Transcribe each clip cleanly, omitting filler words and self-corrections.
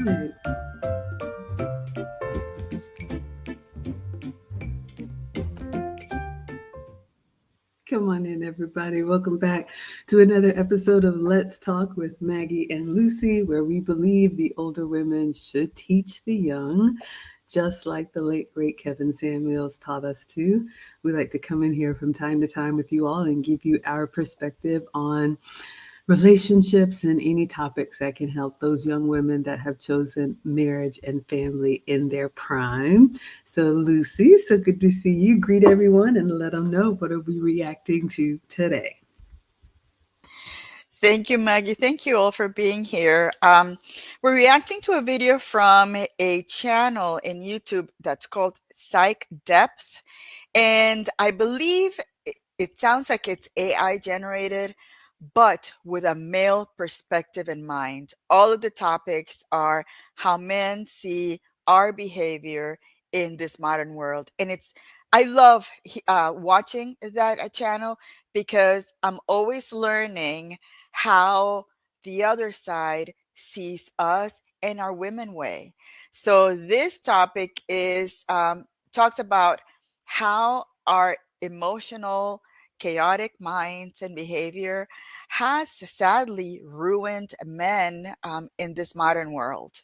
Good. Come on in, everybody. Welcome back to another episode of Let's Talk with Maggie and Lucy, where we believe the older women should teach the young, just like the late, great Kevin Samuels taught us to. We like to come in here from time to time with you all and give you our perspective on relationships and any topics that can help those young women that have chosen marriage and family in their prime. So, Lucy, so good to see you. Greet everyone and let them know what are we reacting to today. Thank you, Maggie. Thank you all for being here. We're reacting to a video from a channel in YouTube that's called Psych Depth. And I believe it sounds like it's AI generated, but with a male perspective in mind. All of the topics are how men see our behavior in this modern world. And I love watching that channel because I'm always learning how the other side sees us and our women way. So this topic is talks about how our emotional, chaotic minds and behavior has sadly ruined men in this modern world.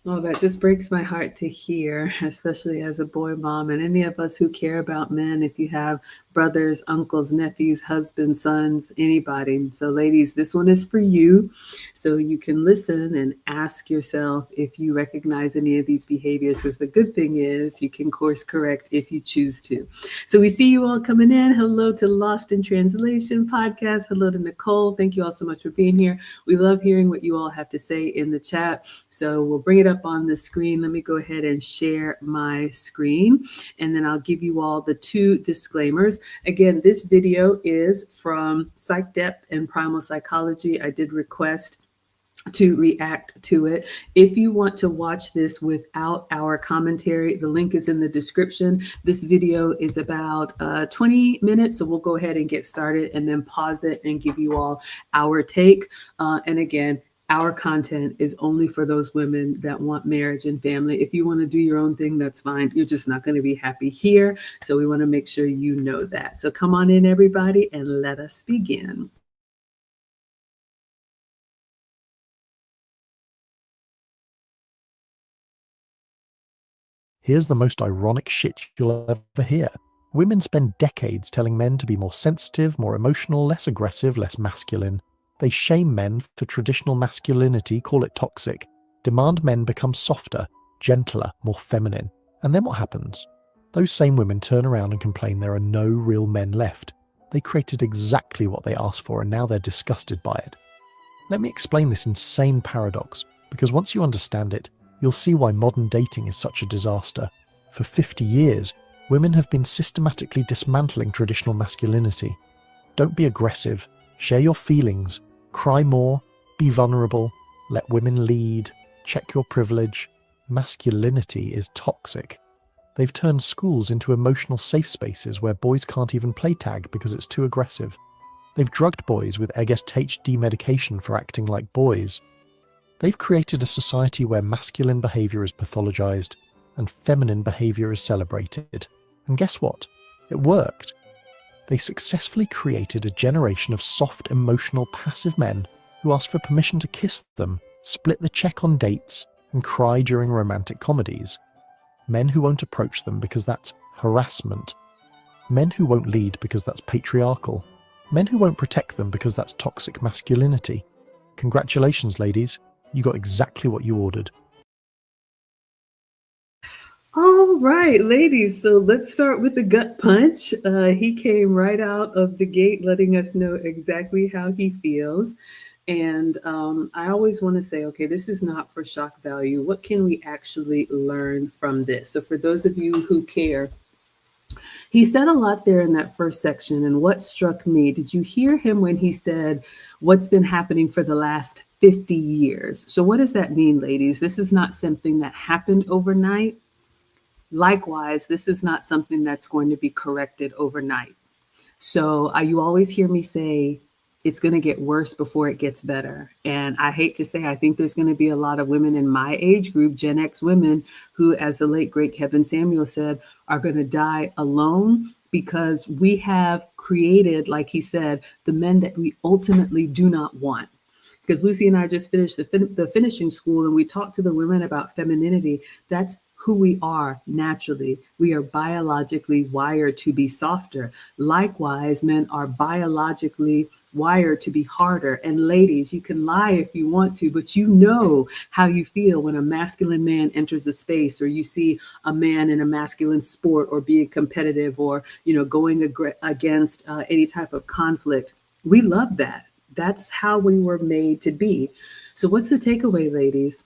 Oh, that just breaks my heart to hear, especially as a boy mom and any of us who care about men. If you have brothers, uncles, nephews, husbands, sons, anybody. So, ladies, this one is for you. So you can listen and ask yourself if you recognize any of these behaviors. Because the good thing is you can course correct if you choose to. So we see you all coming in. Hello to Lost in Translation podcast. Hello to Nicole. Thank you all so much for being here. We love hearing what you all have to say in the chat. So we'll bring it up on the screen. Let me go ahead and share my screen, and then I'll give you all the two disclaimers. Again, this video is from Psych Depth and Primal Psychology. I did request to react to it. If you want to watch this without our commentary, the link is in the description. This video is about 20 minutes, so we'll go ahead and get started and then pause it and give you all our take. And again, our content is only for those women that want marriage and family. If you want to do your own thing, that's fine. You're just not going to be happy here. So we want to make sure you know that. So come on in, everybody, and let us begin. Here's the most ironic shit you'll ever hear. Women spend decades telling men to be more sensitive, more emotional, less aggressive, less masculine. They shame men for traditional masculinity, call it toxic, demand men become softer, gentler, more feminine. And then what happens? Those same women turn around and complain there are no real men left. They created exactly what they asked for and now they're disgusted by it. Let me explain this insane paradox, because once you understand it, you'll see why modern dating is such a disaster. For 50 years, women have been systematically dismantling traditional masculinity. Don't be aggressive, share your feelings, cry more, be vulnerable, let women lead, check your privilege. Masculinity is toxic. They've turned schools into emotional safe spaces where boys can't even play tag because it's too aggressive. They've drugged boys with THD medication for acting like boys. They've created a society where masculine behaviour is pathologized and feminine behaviour is celebrated. And guess what? It worked. They successfully created a generation of soft, emotional, passive men who ask for permission to kiss them, split the check on dates, and cry during romantic comedies. Men who won't approach them because that's harassment. Men who won't lead because that's patriarchal. Men who won't protect them because that's toxic masculinity. Congratulations, ladies. You got exactly what you ordered. All right, ladies. So let's start with the gut punch. He came right out of the gate letting us know exactly how he feels. And I always want to say, okay, this is not for shock value. What can we actually learn from this? So, for those of you who care, he said a lot there in that first section. And what struck me, did you hear him when he said, what's been happening for the last 50 years? So, what does that mean, ladies? This is not something that happened overnight. Likewise, this is not something that's going to be corrected overnight. So, you always hear me say, it's going to get worse before it gets better. And I hate to say, I think there's going to be a lot of women in my age group, Gen X women, who, as the late great Kevin Samuel said, are going to die alone because we have created, like he said, the men that we ultimately do not want. Because Lucy and I just finished the finishing school, and we talked to the women about femininity. That's who we are naturally. We are biologically wired to be softer. Likewise, men are biologically wired to be harder. And ladies, you can lie if you want to, but you know how you feel when a masculine man enters a space, or you see a man in a masculine sport, or being competitive, or going against any type of conflict. We love that. That's how we were made to be. So what's the takeaway, ladies?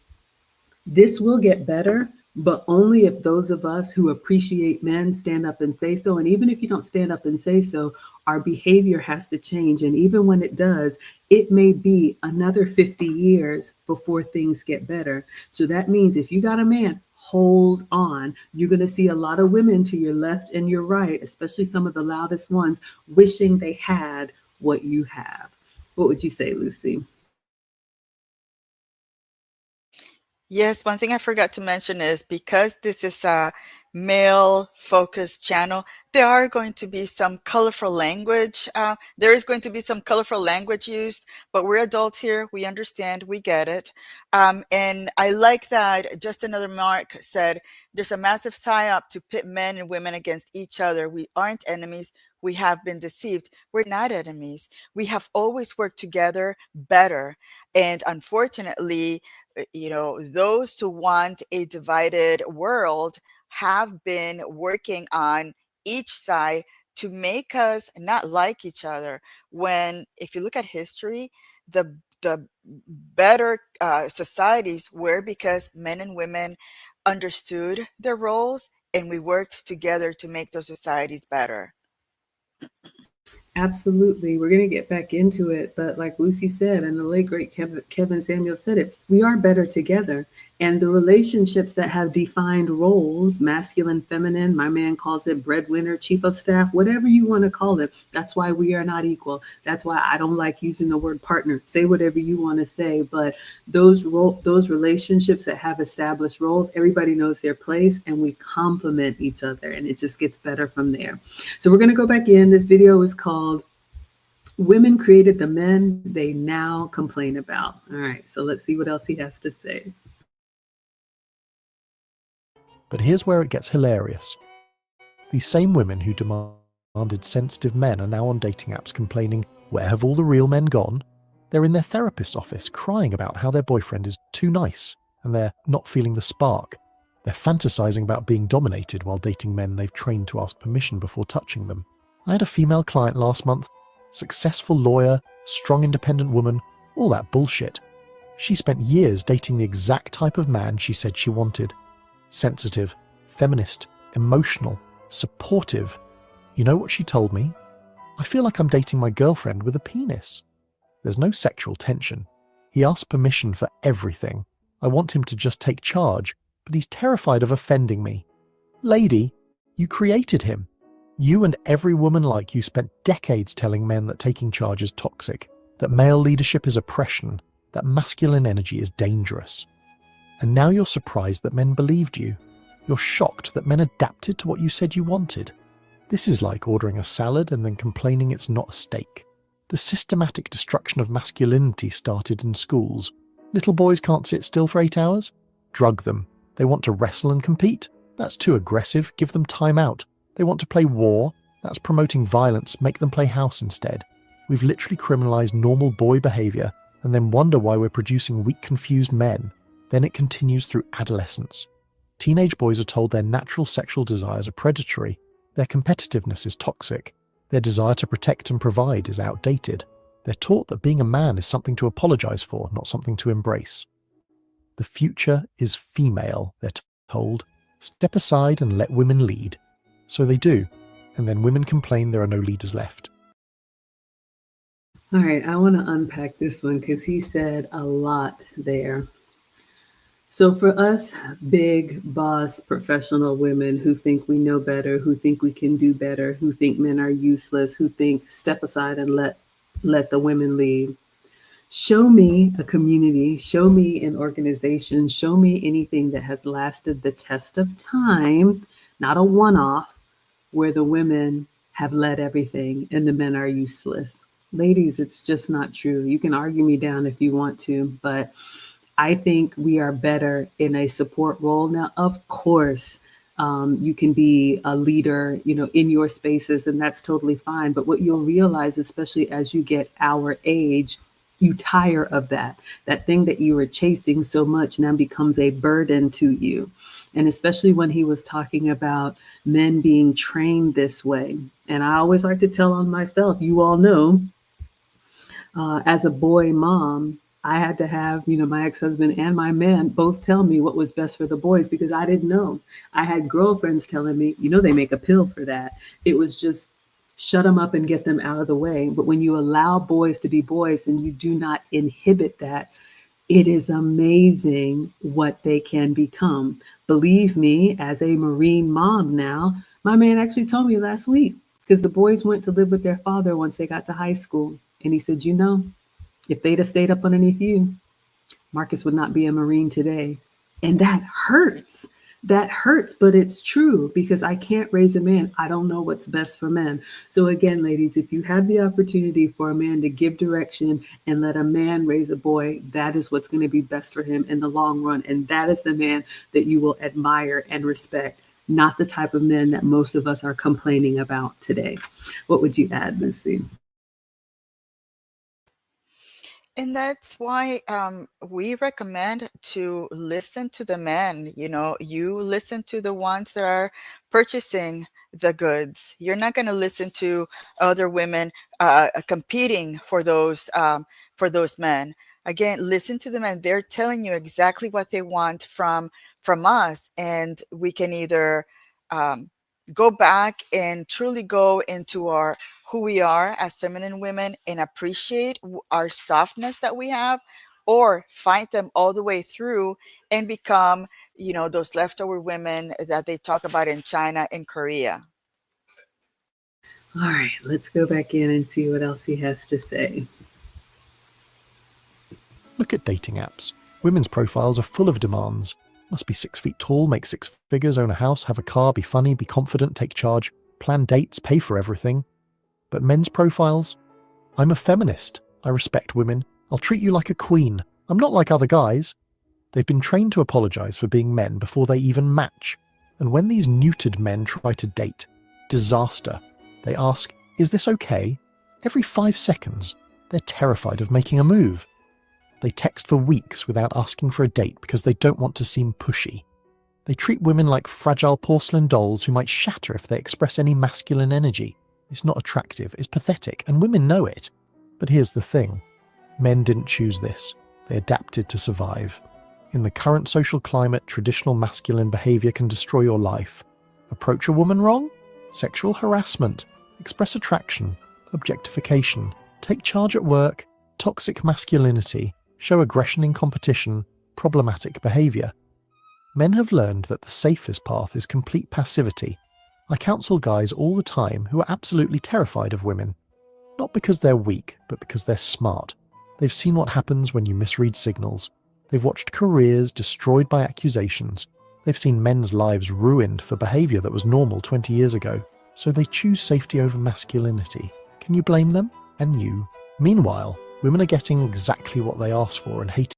This will get better, but only if those of us who appreciate men stand up and say so. And even if you don't stand up and say so, our behavior has to change. And even when it does, it may be another 50 years before things get better. So that means if you got a man, hold on. You're going to see a lot of women to your left and your right, especially some of the loudest ones, wishing they had what you have. What would you say, Lucy? Yes, one thing I forgot to mention is because this is a male focused channel, there are going to be some colorful language. There is going to be some colorful language used, but we're adults here. We understand, we get it. And I like that Just Another Mark said there's a massive psyop to pit men and women against each other. We aren't enemies. We have been deceived. We're not enemies. We have always worked together better. And unfortunately, those who want a divided world have been working on each side to make us not like each other. When, if you look at history, the better societies were because men and women understood their roles and we worked together to make those societies better. Absolutely. We're going to get back into it. But like Lucy said, and the late great Kevin Samuel said it, we are better together. And the relationships that have defined roles, masculine, feminine, my man calls it breadwinner, chief of staff, whatever you want to call it. That's why we are not equal. That's why I don't like using the word partner. Say whatever you want to say. But those relationships that have established roles, everybody knows their place and we complement each other. And it just gets better from there. So we're going to go back in. This video is called Women Created the Men They Now Complain About. All right, so let's see what else he has to say. But here's where it gets hilarious. These same women who demanded sensitive men are now on dating apps complaining, where have all the real men gone? They're in their therapist's office crying about how their boyfriend is too nice and they're not feeling the spark. They're fantasizing about being dominated while dating men they've trained to ask permission before touching them. I had a female client last month, successful lawyer, strong independent woman, all that bullshit. She spent years dating the exact type of man she said she wanted. Sensitive, feminist, emotional, supportive. You know what she told me? I feel like I'm dating my girlfriend with a penis. There's no sexual tension. He asks permission for everything. I want him to just take charge, but he's terrified of offending me. Lady, you created him. You and every woman like you spent decades telling men that taking charge is toxic, that male leadership is oppression, that masculine energy is dangerous. And now you're surprised that men believed you. You're shocked that men adapted to what you said you wanted. This is like ordering a salad and then complaining it's not a steak. The systematic destruction of masculinity started in schools. Little boys can't sit still for 8 hours? Drug them. They want to wrestle and compete? That's too aggressive. Give them time out. They want to play war? That's promoting violence. Make them play house instead. We've literally criminalized normal boy behavior and then wonder why we're producing weak, confused men. Then it continues through adolescence. Teenage boys are told their natural sexual desires are predatory. Their competitiveness is toxic. Their desire to protect and provide is outdated. They're taught that being a man is something to apologize for, not something to embrace. The future is female, they're told. Step aside and let women lead. So they do, and then women complain there are no leaders left. All right, I want to unpack this one because he said a lot there. So for us big boss professional women who think we know better, who think we can do better, who think men are useless, who think step aside and let let the women lead. Show me a community, show me an organization, show me anything that has lasted the test of time, not a one off, where the women have led everything and the men are useless. Ladies, it's just not true. You can argue me down if you want to, but I think we are better in a support role. Now, of course, you can be a leader, in your spaces, and that's totally fine. But what you'll realize, especially as you get our age, you tire of that. That thing that you were chasing so much now becomes a burden to you. And especially when he was talking about men being trained this way. And I always like to tell on myself, you all know, as a boy mom, I had to have, my ex-husband and my man both tell me what was best for the boys because I didn't know. I had girlfriends telling me, they make a pill for that. It was just shut them up and get them out of the way. But when you allow boys to be boys and you do not inhibit that, it is amazing what they can become. Believe me, as a Marine mom now, my man actually told me last week because the boys went to live with their father once they got to high school. And he said, if they'd have stayed up underneath you, Marcus would not be a Marine today. And that hurts. That hurts, but it's true because I can't raise a man. I don't know what's best for men. So again, ladies, if you have the opportunity for a man to give direction and let a man raise a boy, that is what's going to be best for him in the long run. And that is the man that you will admire and respect, not the type of men that most of us are complaining about today. What would you add, Lucy? And that's why we recommend to listen to the men. You listen to the ones that are purchasing the goods. You're not going to listen to other women competing for those men. Again, listen to the men. They're telling you exactly what they want from us, and we can either go back and truly go into who we are as feminine women and appreciate our softness that we have, or fight them all the way through and become, those leftover women that they talk about in China and Korea. All right, let's go back in and see what else he has to say. Look at dating apps. Women's profiles are full of demands. Must be 6 feet tall, make 6 figures, own a house, have a car, be funny, be confident, take charge, plan dates, pay for everything. But men's profiles? I'm a feminist. I respect women. I'll treat you like a queen. I'm not like other guys. They've been trained to apologise for being men before they even match. And when these neutered men try to date, disaster. They ask, is this okay? Every 5 seconds. They're terrified of making a move. They text for weeks without asking for a date because they don't want to seem pushy. They treat women like fragile porcelain dolls who might shatter if they express any masculine energy. It's not attractive, it's pathetic, and women know it. But here's the thing. Men didn't choose this. They adapted to survive. In the current social climate, traditional masculine behaviour can destroy your life. Approach a woman wrong? Sexual harassment. Express attraction. Objectification. Take charge at work. Toxic masculinity. Show aggression in competition. Problematic behaviour. Men have learned that the safest path is complete passivity. I counsel guys all the time who are absolutely terrified of women. Not because they're weak, but because they're smart. They've seen what happens when you misread signals. They've watched careers destroyed by accusations. They've seen men's lives ruined for behaviour that was normal 20 years ago. So they choose safety over masculinity. Can you blame them? And you? Meanwhile, women are getting exactly what they asked for and hate.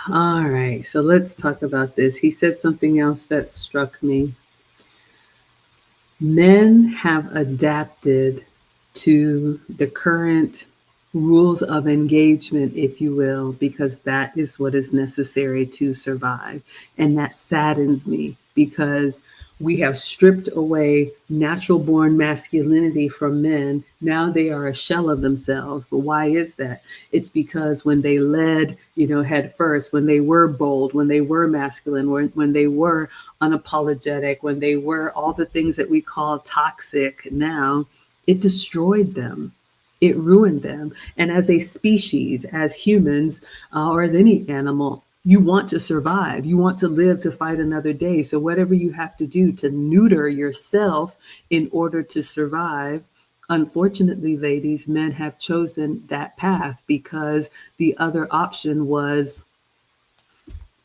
All right, so let's talk about this. He said something else that struck me. Men have adapted to the current rules of engagement, if you will, because that is what is necessary to survive. And that saddens me because we have stripped away natural born masculinity from men. Now they are a shell of themselves. But why is that? It's because when they led, head first, when they were bold, when they were masculine, when they were unapologetic, when they were all the things that we call toxic now, it destroyed them. It ruined them. And as a species, as humans, or as any animal, you want to survive. You want to live to fight another day. So whatever you have to do to neuter yourself in order to survive, Unfortunately, ladies, men have chosen that path because the other option was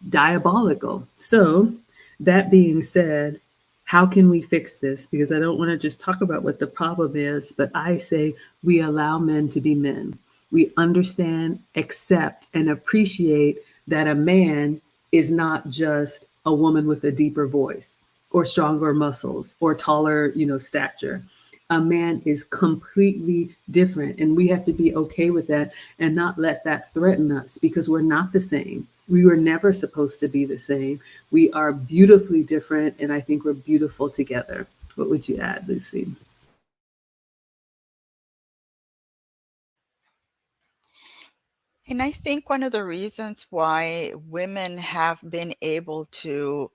diabolical. So, that being said, how can we fix this? Because I don't want to just talk about what the problem is, but I say we allow men to be men. We understand, accept, and appreciate that a man is not just a woman with a deeper voice or stronger muscles or taller, stature. A man is completely different, and we have to be okay with that and not let that threaten us because we're not the same. We were never supposed to be the same. We are beautifully different, and I think we're beautiful together. What would you add, Lucy? And I think one of the reasons why women have been able to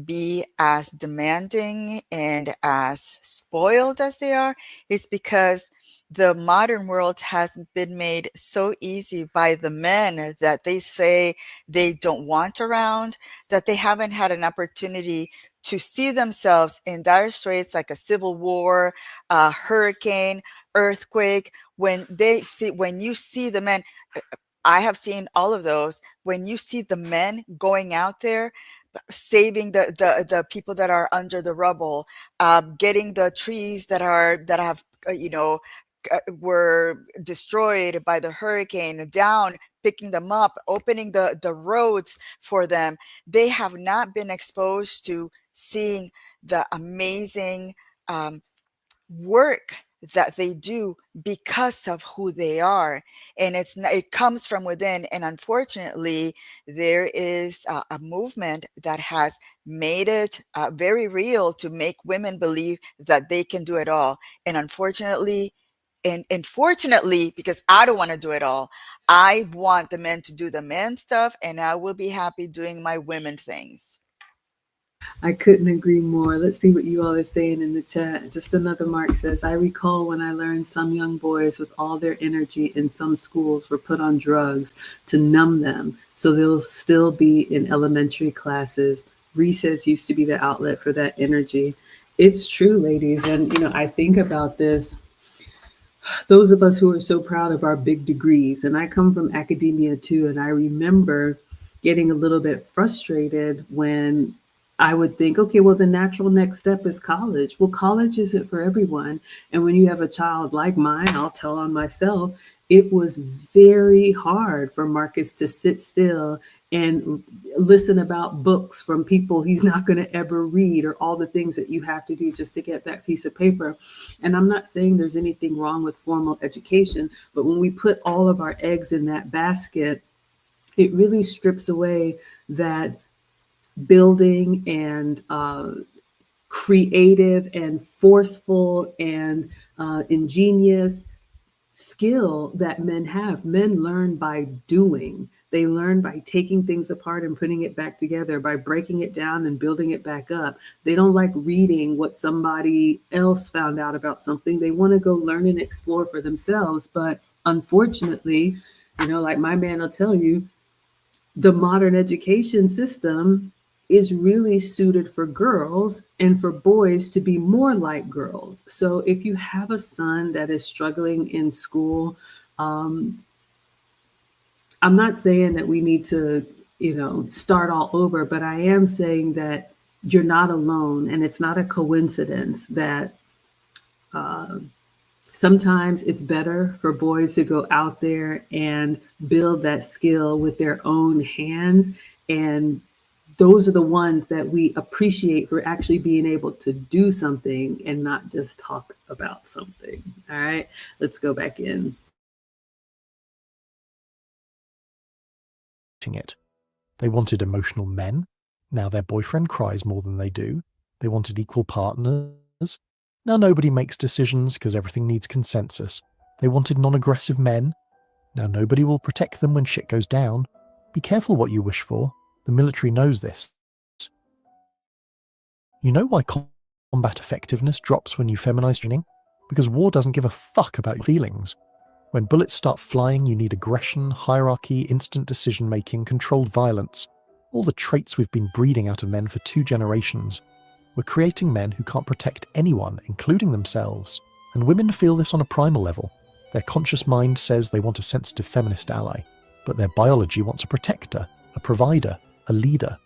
be as demanding and as spoiled as they are is because the modern world has been made so easy by the men that they say they don't want around, that they haven't had an opportunity to see themselves in dire straits like a civil war, a hurricane, earthquake. When you see the men, I have seen all of those. When you see the men going out there, saving the people that are under the rubble, getting the trees that have were destroyed by the hurricane down, picking them up, opening the roads for them. They have not been exposed to seeing the amazing work that they do because of who they are, and it comes from within. And unfortunately, there is a movement that has made it very real to make women believe that they can do it all. And unfortunately, and fortunately, because I don't want to do it all, I want the men to do the men stuff, and I will be happy doing my women things. I couldn't agree more. Let's see what you all are saying in the chat. Just another Mark says, I recall when I learned some young boys with all their energy in some schools were put on drugs to numb them so they'll still be in elementary classes. Recess used to be the outlet for that energy. It's true, ladies. And, I think about this, those of us who are so proud of our big degrees, and I come from academia too, and I remember getting a little bit frustrated when I would think, okay, well, the natural next step is college. Well, college isn't for everyone. And when you have a child like mine, I'll tell on myself, it was very hard for Marcus to sit still and listen about books from people he's not going to ever read, or all the things that you have to do just to get that piece of paper. And I'm not saying there's anything wrong with formal education, but when we put all of our eggs in that basket, it really strips away that building and creative and forceful and ingenious skill that men have. Men learn by doing. They learn by taking things apart and putting it back together, by breaking it down and building it back up. They don't like reading what somebody else found out about something. They want to go learn and explore for themselves. But unfortunately, like my man will tell you, the modern education system is really suited for girls and for boys to be more like girls. So if you have a son that is struggling in school, I'm not saying that we need to, start all over, but I am saying that you're not alone, and it's not a coincidence that sometimes it's better for boys to go out there and build that skill with their own hands. And those are the ones that we appreciate for actually being able to do something and not just talk about something. All right, let's go back in. It. They wanted emotional men. Now their boyfriend cries more than they do. They wanted equal partners. Now nobody makes decisions because everything needs consensus. They wanted non-aggressive men. Now nobody will protect them when shit goes down. Be careful what you wish for. The military knows this. You know why combat effectiveness drops when you feminize training? Because war doesn't give a fuck about your feelings. When bullets start flying, you need aggression, hierarchy, instant decision-making, controlled violence. All the traits we've been breeding out of men for 2 generations. We're creating men who can't protect anyone, including themselves. And women feel this on a primal level. Their conscious mind says they want a sensitive feminist ally, but their biology wants a protector, a provider, a leader.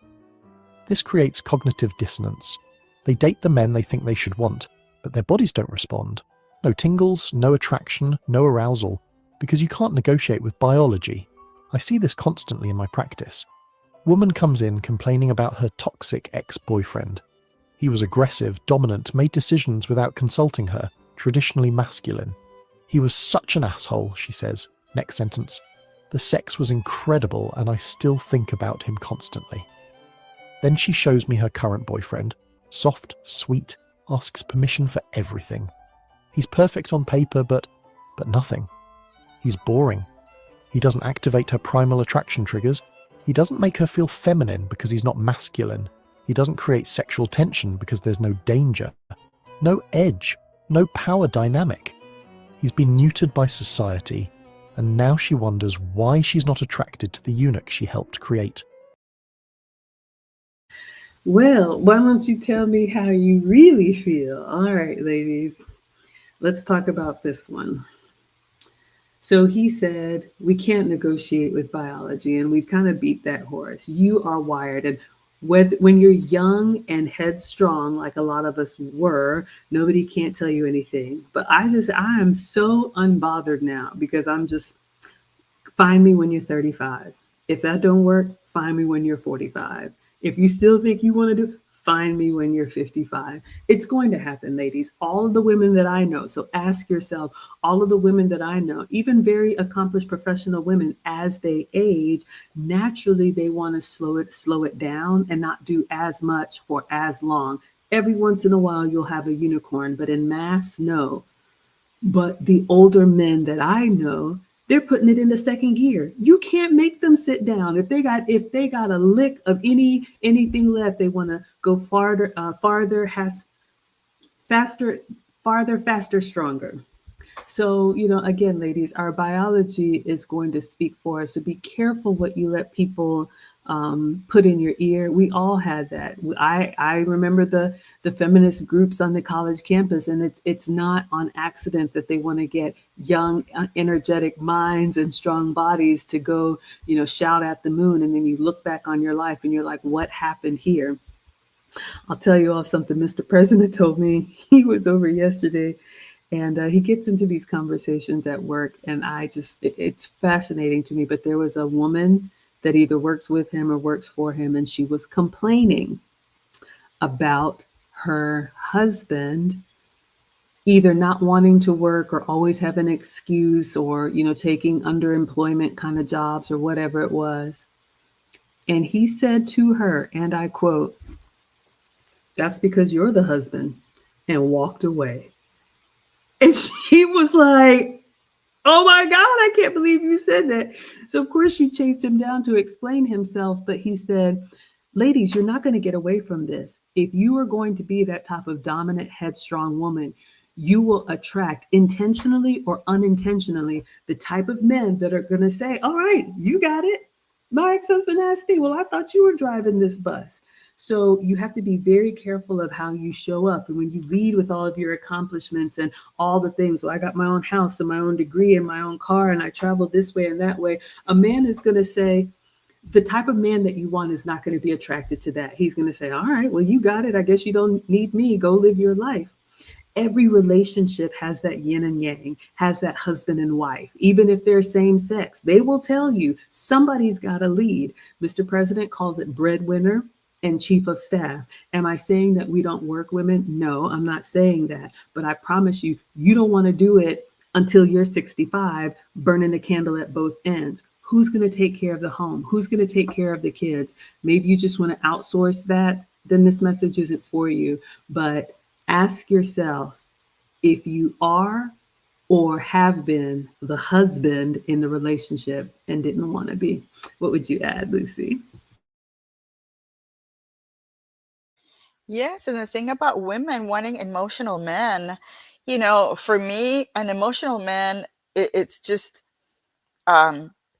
This creates cognitive dissonance. They date the men they think they should want, but their bodies don't respond. No tingles, no attraction, no arousal, because you can't negotiate with biology. I see this constantly in my practice. Woman comes in complaining about her toxic ex-boyfriend. He was aggressive, dominant, made decisions without consulting her, traditionally masculine. He was such an asshole, she says. Next sentence. The sex was incredible and I still think about him constantly. Then she shows me her current boyfriend. Soft, sweet, asks permission for everything. He's perfect on paper, but nothing. He's boring. He doesn't activate her primal attraction triggers. He doesn't make her feel feminine because he's not masculine. He doesn't create sexual tension because there's no danger. No edge. No power dynamic. He's been neutered by society, and now she wonders why she's not attracted to the eunuch she helped create. Well, why don't you tell me how you really feel? All right, ladies, let's talk about this one. So he said, we can't negotiate with biology, and we've kind of beat that horse. You are wired. And when you're young and headstrong, like a lot of us were, nobody can't tell you anything. But I am so unbothered now because I'm just, find me when you're 35. If that don't work, find me when you're 45. If you still think you want to do, find me when you're 55. It's going to happen, ladies. All of the women that I know, so ask yourself, all of the women that I know, even very accomplished professional women, as they age, naturally they want to slow it down and not do as much for as long. Every once in a while you'll have a unicorn, but in mass, no. But the older men that I know, they're putting it into second gear. You can't make them sit down. If they got a lick of anything left, they want to go farther, faster, stronger. So, again, ladies, our biology is going to speak for us. So be careful what you let people put in your ear. We all had that. I remember the feminist groups on the college campus, and it's not on accident that they want to get young, energetic minds and strong bodies to go, shout at the moon. And then you look back on your life and you're like, what happened here? I'll tell you all something Mr. President told me. He was over yesterday. And he gets into these conversations at work, and it's fascinating to me. But there was a woman that either works with him or works for him, and she was complaining about her husband either not wanting to work or always have an excuse or, taking underemployment kind of jobs or whatever it was. And he said to her, and I quote, "That's because you're the husband," and walked away. And she was like, oh my God, I can't believe you said that. So, of course, she chased him down to explain himself. But he said, ladies, you're not going to get away from this. If you are going to be that type of dominant, headstrong woman, you will attract intentionally or unintentionally the type of men that are going to say, all right, you got it. My ex-husband asked me, well, I thought you were driving this bus. So you have to be very careful of how you show up. And when you lead with all of your accomplishments and all the things, well, I got my own house and my own degree and my own car and I travel this way and that way, a man is going to say, the type of man that you want is not going to be attracted to that. He's going to say, all right, well, you got it. I guess you don't need me. Go live your life. Every relationship has that yin and yang, has that husband and wife. Even if they're same sex, they will tell you somebody's got to lead. Mr. President calls it breadwinner and chief of staff. Am I saying that we don't work women? No, I'm not saying that. But I promise you, you don't want to do it until you're 65, burning the candle at both ends. Who's going to take care of the home? Who's going to take care of the kids? Maybe you just want to outsource that. Then this message isn't for you. But ask yourself if you are or have been the husband in the relationship and didn't want to be. What would you add, Lucy? Yes, and the thing about women wanting emotional men, for me, an emotional man, it's just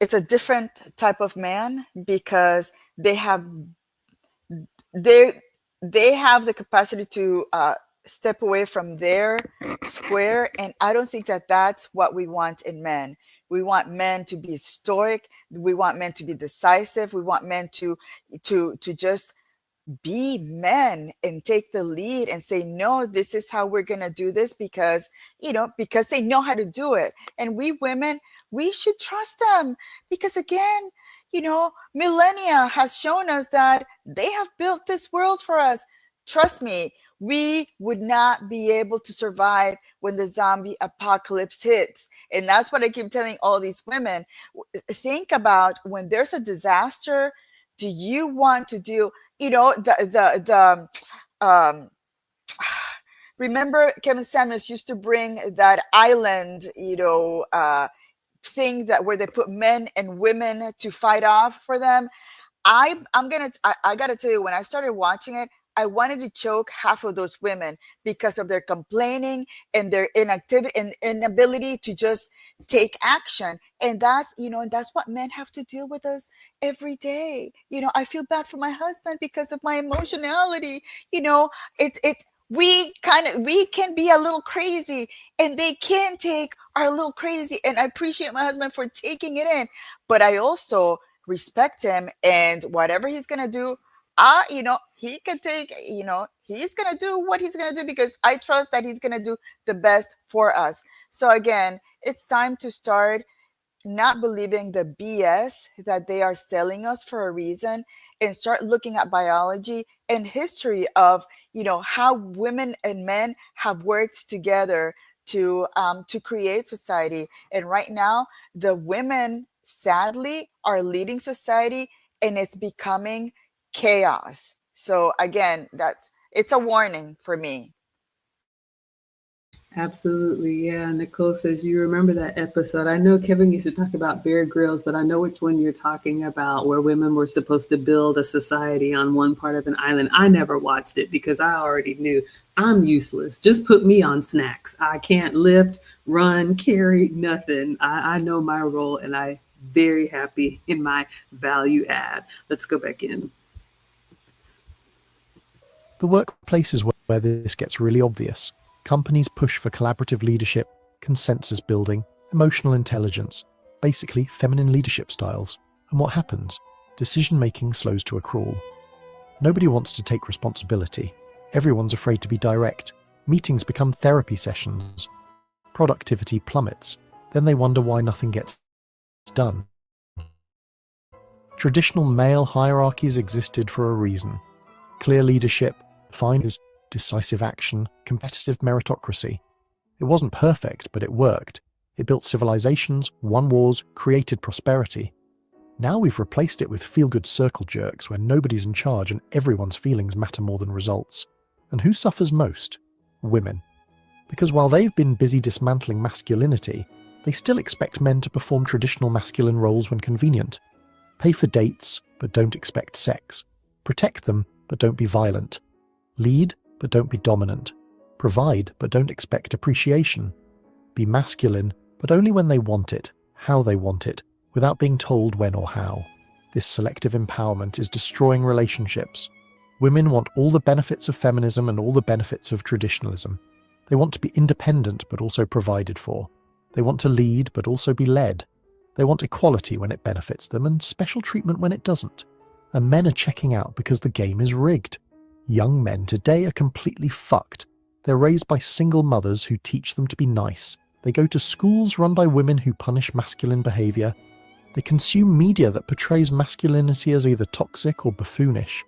it's a different type of man because they have they have the capacity to step away from their square. And I don't think that that's what we want in men. We want men to be stoic. We want men to be decisive. We want men to just be men and take the lead and say, no, this is how we're going to do this, because because they know how to do it. And we women, we should trust them, because again, millennia has shown us that they have built this world for us. Trust me, we would not be able to survive when the zombie apocalypse hits. And that's what I keep telling all these women. Think about when there's a disaster, do you want to do, the remember Kevin Samuels used to bring that island, thing that where they put men and women to fight off for them. I gotta tell you, when I started watching it, I wanted to choke half of those women because of their complaining and their inactivity and inability to just take action. And that's what men have to deal with us every day. I feel bad for my husband because of my emotionality. It we can be a little crazy, and they can take our little crazy. And I appreciate my husband for taking it in, but I also respect him, and whatever he's gonna do, he can take, he's gonna do what he's gonna do, because I trust that he's gonna do the best for us. So again, it's time to start not believing the BS that they are selling us for a reason, and start looking at biology and history of how women and men have worked together to create society. And right now, the women sadly are leading society, and it's becoming chaos. So again, it's a warning for me. Absolutely, yeah. Nicole says you remember that episode. I know Kevin used to talk about Bear Grylls, but I know which one you're talking about, where women were supposed to build a society on one part of an island. I never watched it because I already knew I'm useless. Just put me on snacks. I can't lift, run, carry, nothing. I know my role, and I very happy in my value add. Let's go back in. The workplace is where this gets really obvious. Companies push for collaborative leadership, consensus building, emotional intelligence, basically feminine leadership styles. And what happens? Decision-making slows to a crawl. Nobody wants to take responsibility. Everyone's afraid to be direct. Meetings become therapy sessions. Productivity plummets. Then they wonder why nothing gets done. Traditional male hierarchies existed for a reason. Clear leadership, defined as decisive action, competitive meritocracy. It wasn't perfect, but it worked. It built civilizations, won wars, created prosperity. Now we've replaced it with feel-good circle jerks where nobody's in charge and everyone's feelings matter more than results. And who suffers most? Women. Because while they've been busy dismantling masculinity, they still expect men to perform traditional masculine roles when convenient. Pay for dates, but don't expect sex. Protect them, but don't be violent. Lead, but don't be dominant. Provide, but don't expect appreciation. Be masculine, but only when they want it, how they want it, without being told when or how. This selective empowerment is destroying relationships. Women want all the benefits of feminism and all the benefits of traditionalism. They want to be independent, but also provided for. They want to lead, but also be led. They want equality when it benefits them and special treatment when it doesn't. And men are checking out because the game is rigged. Young men today are completely fucked. They're raised by single mothers who teach them to be nice. They go to schools run by women who punish masculine behavior. They consume media that portrays masculinity as either toxic or buffoonish.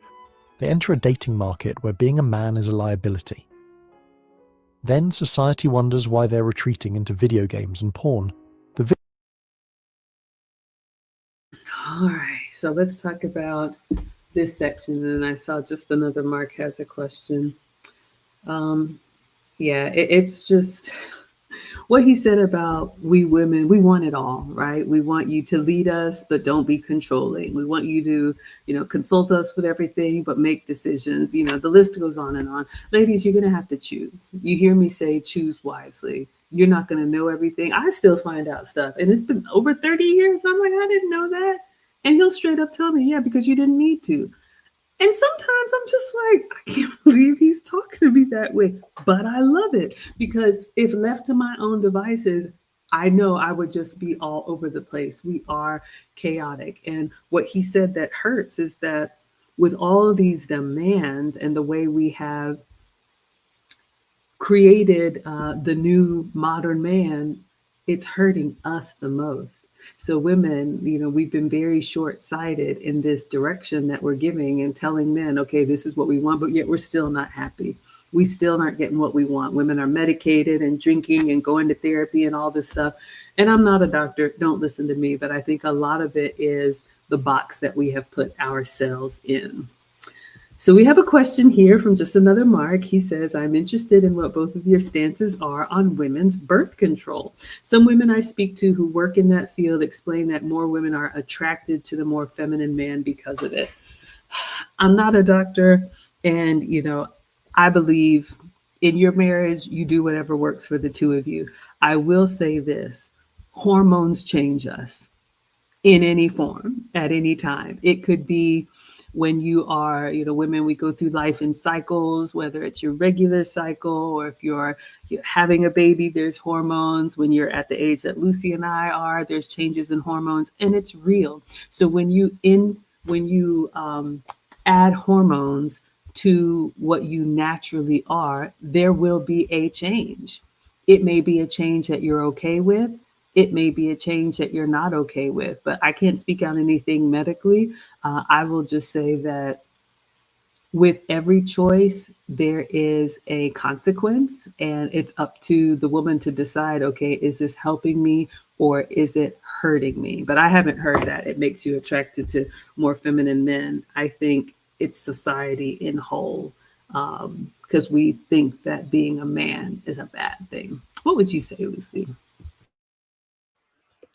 They enter a dating market where being a man is a liability. Then society wonders why they're retreating into video games and porn. All right, so let's talk about this section. And I saw just another Mark has a question. It's just what he said about we women, we want it all, right? We want you to lead us, but don't be controlling. We want you to, consult us with everything, but make decisions. The list goes on and on. Ladies, you're going to have to choose. You hear me say choose wisely. You're not going to know everything. I still find out stuff. And it's been over 30 years. I'm like, I didn't know that. And he'll straight up tell me, yeah, because you didn't need to. And sometimes I'm just like, I can't believe he's talking to me that way. But I love it because if left to my own devices, I know I would just be all over the place. We are chaotic. And what he said that hurts is that with all of these demands and the way we have created the new modern man, it's hurting us the most. So, women, we've been very short sighted in this direction that we're giving and telling men, okay, this is what we want, but yet we're still not happy. We still aren't getting what we want. Women are medicated and drinking and going to therapy and all this stuff. And I'm not a doctor, don't listen to me, but I think a lot of it is the box that we have put ourselves in. So we have a question here from just another Mark. He says, I'm interested in what both of your stances are on women's birth control. Some women I speak to who work in that field explain that more women are attracted to the more feminine man because of it. I'm not a doctor, and I believe in your marriage, you do whatever works for the two of you. I will say this: hormones change us in any form at any time. It could be when you are, women, we go through life in cycles, whether it's your regular cycle or if you're having a baby, there's hormones. When you're at the age that Lucy and I are, there's changes in hormones, and it's real. So when you add hormones to what you naturally are, there will be a change. It may be a change that you're okay with. It may be a change that you're not okay with, but I can't speak on anything medically. I will just say that with every choice, there is a consequence, and it's up to the woman to decide, okay, is this helping me or is it hurting me? But I haven't heard that it makes you attracted to more feminine men. I think it's society in whole, because we think that being a man is a bad thing. What would you say, Lucy?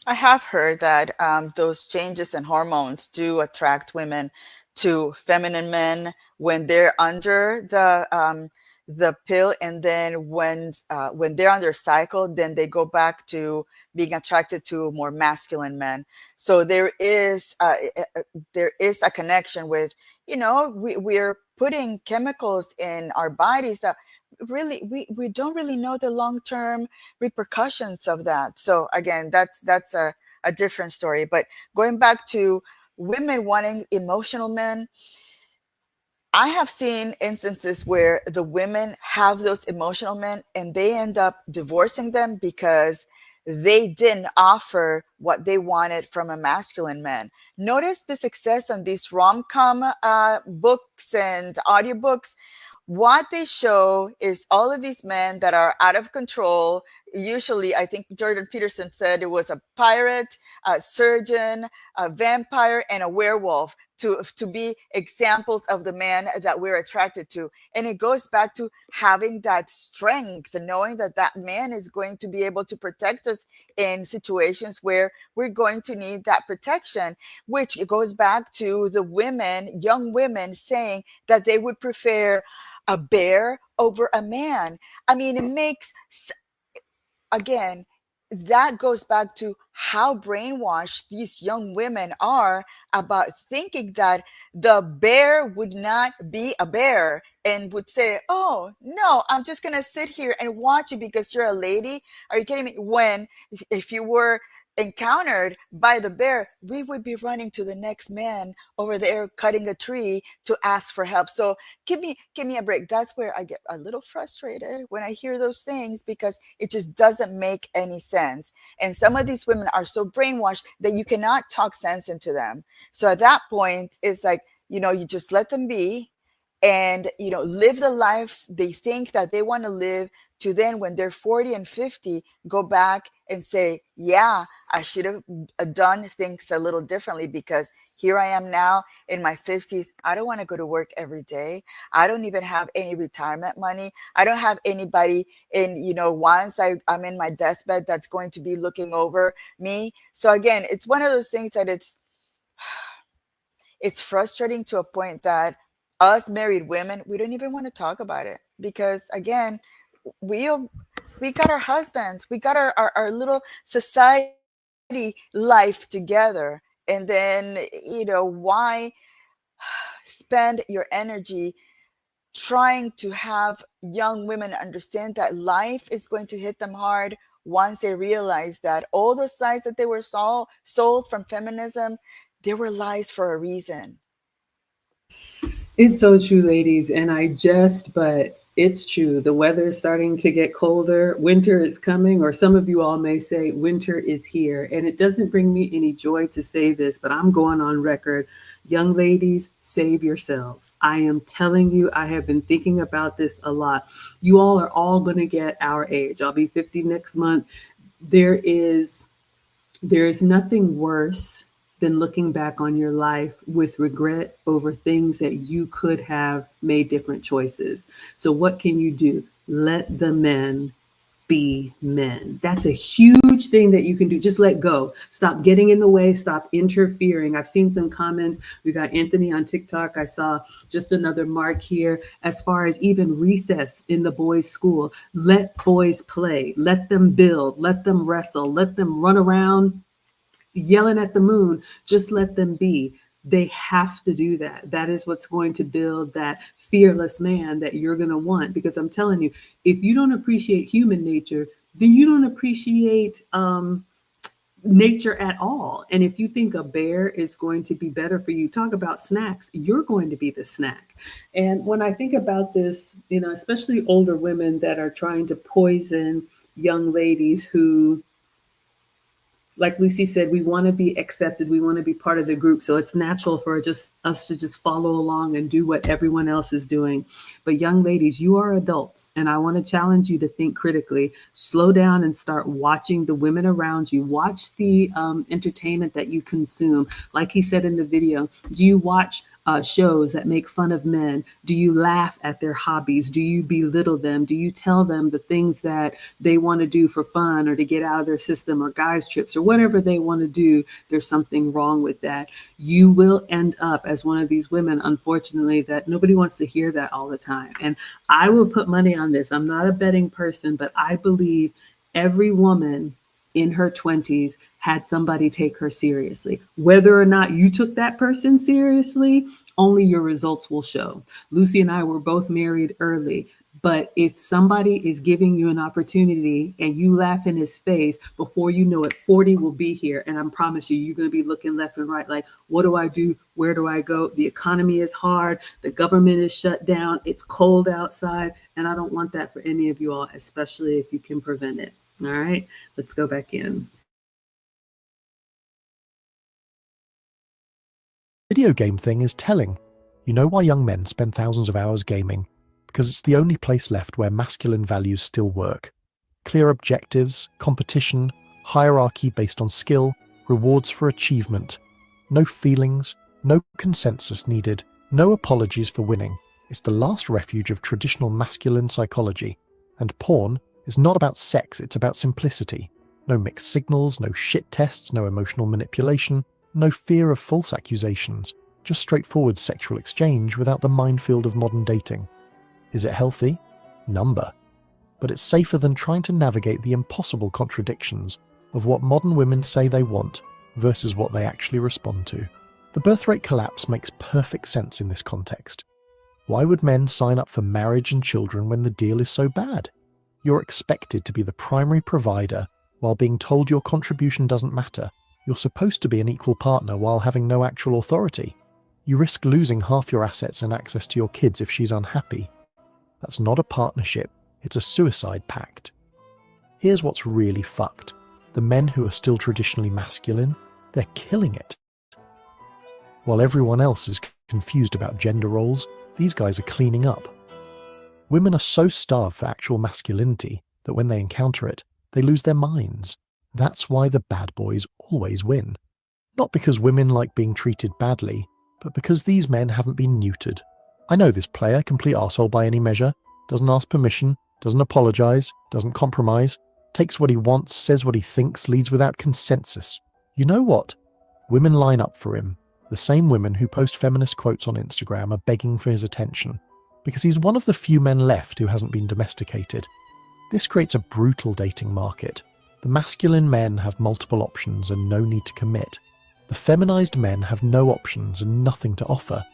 I have heard that those changes in hormones do attract women to feminine men when they're under the pill, and then when they're on their cycle, then they go back to being attracted to more masculine men. So there is a connection with, we're putting chemicals in our bodies that really we don't really know the long-term repercussions of that. So again, that's a different story. But going back to women wanting emotional men, I have seen instances where the women have those emotional men and they end up divorcing them because they didn't offer what they wanted from a masculine man. Notice the success on these rom-com books and audiobooks. What they show is all of these men that are out of control. Usually, I think Jordan Peterson said it was a pirate, a surgeon, a vampire, and a werewolf to be examples of the man that we're attracted to. And it goes back to having that strength and knowing that that man is going to be able to protect us in situations where we're going to need that protection, which goes back to the women, young women, saying that they would prefer a bear over a man. I mean, it makes, again, that goes back to how brainwashed these young women are about thinking that the bear would not be a bear and would say, oh, no, I'm just going to sit here and watch you because you're a lady. Are you kidding me? When if you were encountered by the bear, we would be running to the next man over there cutting a tree to ask for help. So give me a break. That's where I get a little frustrated when I hear those things, because it just doesn't make any sense. And some of these women are so brainwashed that you cannot talk sense into them. So at that point, it's like, you just let them be and, live the life they think that they want to live, to then when they're 40 and 50, go back and say, yeah, I should have done things a little differently, because here I am now in my 50s. I don't want to go to work every day. I don't even have any retirement money. I don't have anybody once I'm in my deathbed that's going to be looking over me. So again, it's one of those things that it's frustrating to a point that us married women, we don't even want to talk about it, because again, we we got our husbands, we got our little society life together. And then, why spend spend your energy trying to have young women understand that life is going to hit them hard once they realize that all those lies that they were sold from feminism, they were lies for a reason. It's so true, ladies. But it's true. The weather is starting to get colder. Winter is coming, or some of you all may say winter is here. And it doesn't bring me any joy to say this, but I'm going on record. Young ladies, save yourselves. I am telling you, I have been thinking about this a lot. You all are all going to get our age. I'll be 50 next month. There is nothing worse than looking back on your life with regret over things that you could have made different choices. So what can you do? Let the men be men. That's a huge thing that you can do. Just let go. Stop getting in the way. Stop interfering. I've seen some comments. We got Anthony on TikTok. I saw just another mark here. As far as even recess in the boys' school, let boys play. Let them build. Let them wrestle. Let them run around yelling at the moon. Just let them be. They have to do that. That is what's going to build that fearless man that you're going to want. Because I'm telling you, if you don't appreciate human nature, then you don't appreciate nature at all. And if you think a bear is going to be better for you, talk about snacks, you're going to be the snack. And when I think about this, especially older women that are trying to poison young ladies who, like Lucy said, we want to be accepted. We want to be part of the group. So it's natural for us to just follow along and do what everyone else is doing. But young ladies, you are adults. And I want to challenge you to think critically. Slow down and start watching the women around you. Watch the entertainment that you consume. Like he said in the video, do you watch shows that make fun of men? Do you laugh at their hobbies? Do you belittle them? Do you tell them the things that they want to do for fun or to get out of their system, or guys trips or whatever they want to do? There's something wrong with that. You will end up as one of these women, unfortunately, that nobody wants to hear that all the time. And I will put money on this. I'm not a betting person, but I believe every woman in her 20s had somebody take her seriously. Whether or not you took that person seriously, only your results will show. Lucy and I were both married early, but if somebody is giving you an opportunity and you laugh in his face, before you know it, 40 will be here. And I promise you, you're going to be looking left and right like, what do I do? Where do I go? The economy is hard. The government is shut down. It's cold outside. And I don't want that for any of you all, especially if you can prevent it. All right, let's go back in. Video game thing is telling. You know why young men spend thousands of hours gaming? Because it's the only place left where masculine values still work. Clear objectives, competition, hierarchy based on skill, rewards for achievement. No feelings, no consensus needed, no apologies for winning. It's the last refuge of traditional masculine psychology. And porn is not about sex, it's about simplicity. No mixed signals, no shit tests, no emotional manipulation, no fear of false accusations. Just straightforward sexual exchange without the minefield of modern dating. Is it healthy? Number. But it's safer than trying to navigate the impossible contradictions of what modern women say they want versus what they actually respond to. The birth rate collapse makes perfect sense in this context. Why would men sign up for marriage and children when the deal is so bad? You're expected to be the primary provider while being told your contribution doesn't matter. You're supposed to be an equal partner while having no actual authority. You risk losing half your assets and access to your kids if she's unhappy. That's not a partnership, it's a suicide pact. Here's what's really fucked. The men who are still traditionally masculine, they're killing it. While everyone else is confused about gender roles, these guys are cleaning up. Women are so starved for actual masculinity that when they encounter it, they lose their minds. That's why the bad boys always win. Not because women like being treated badly, but because these men haven't been neutered. I know this player, complete arsehole by any measure, doesn't ask permission, doesn't apologise, doesn't compromise, takes what he wants, says what he thinks, leads without consensus. You know what? Women line up for him. The same women who post feminist quotes on Instagram are begging for his attention, because he's one of the few men left who hasn't been domesticated. This creates a brutal dating market. The masculine men have multiple options and no need to commit. The feminized men have no options and nothing to offer.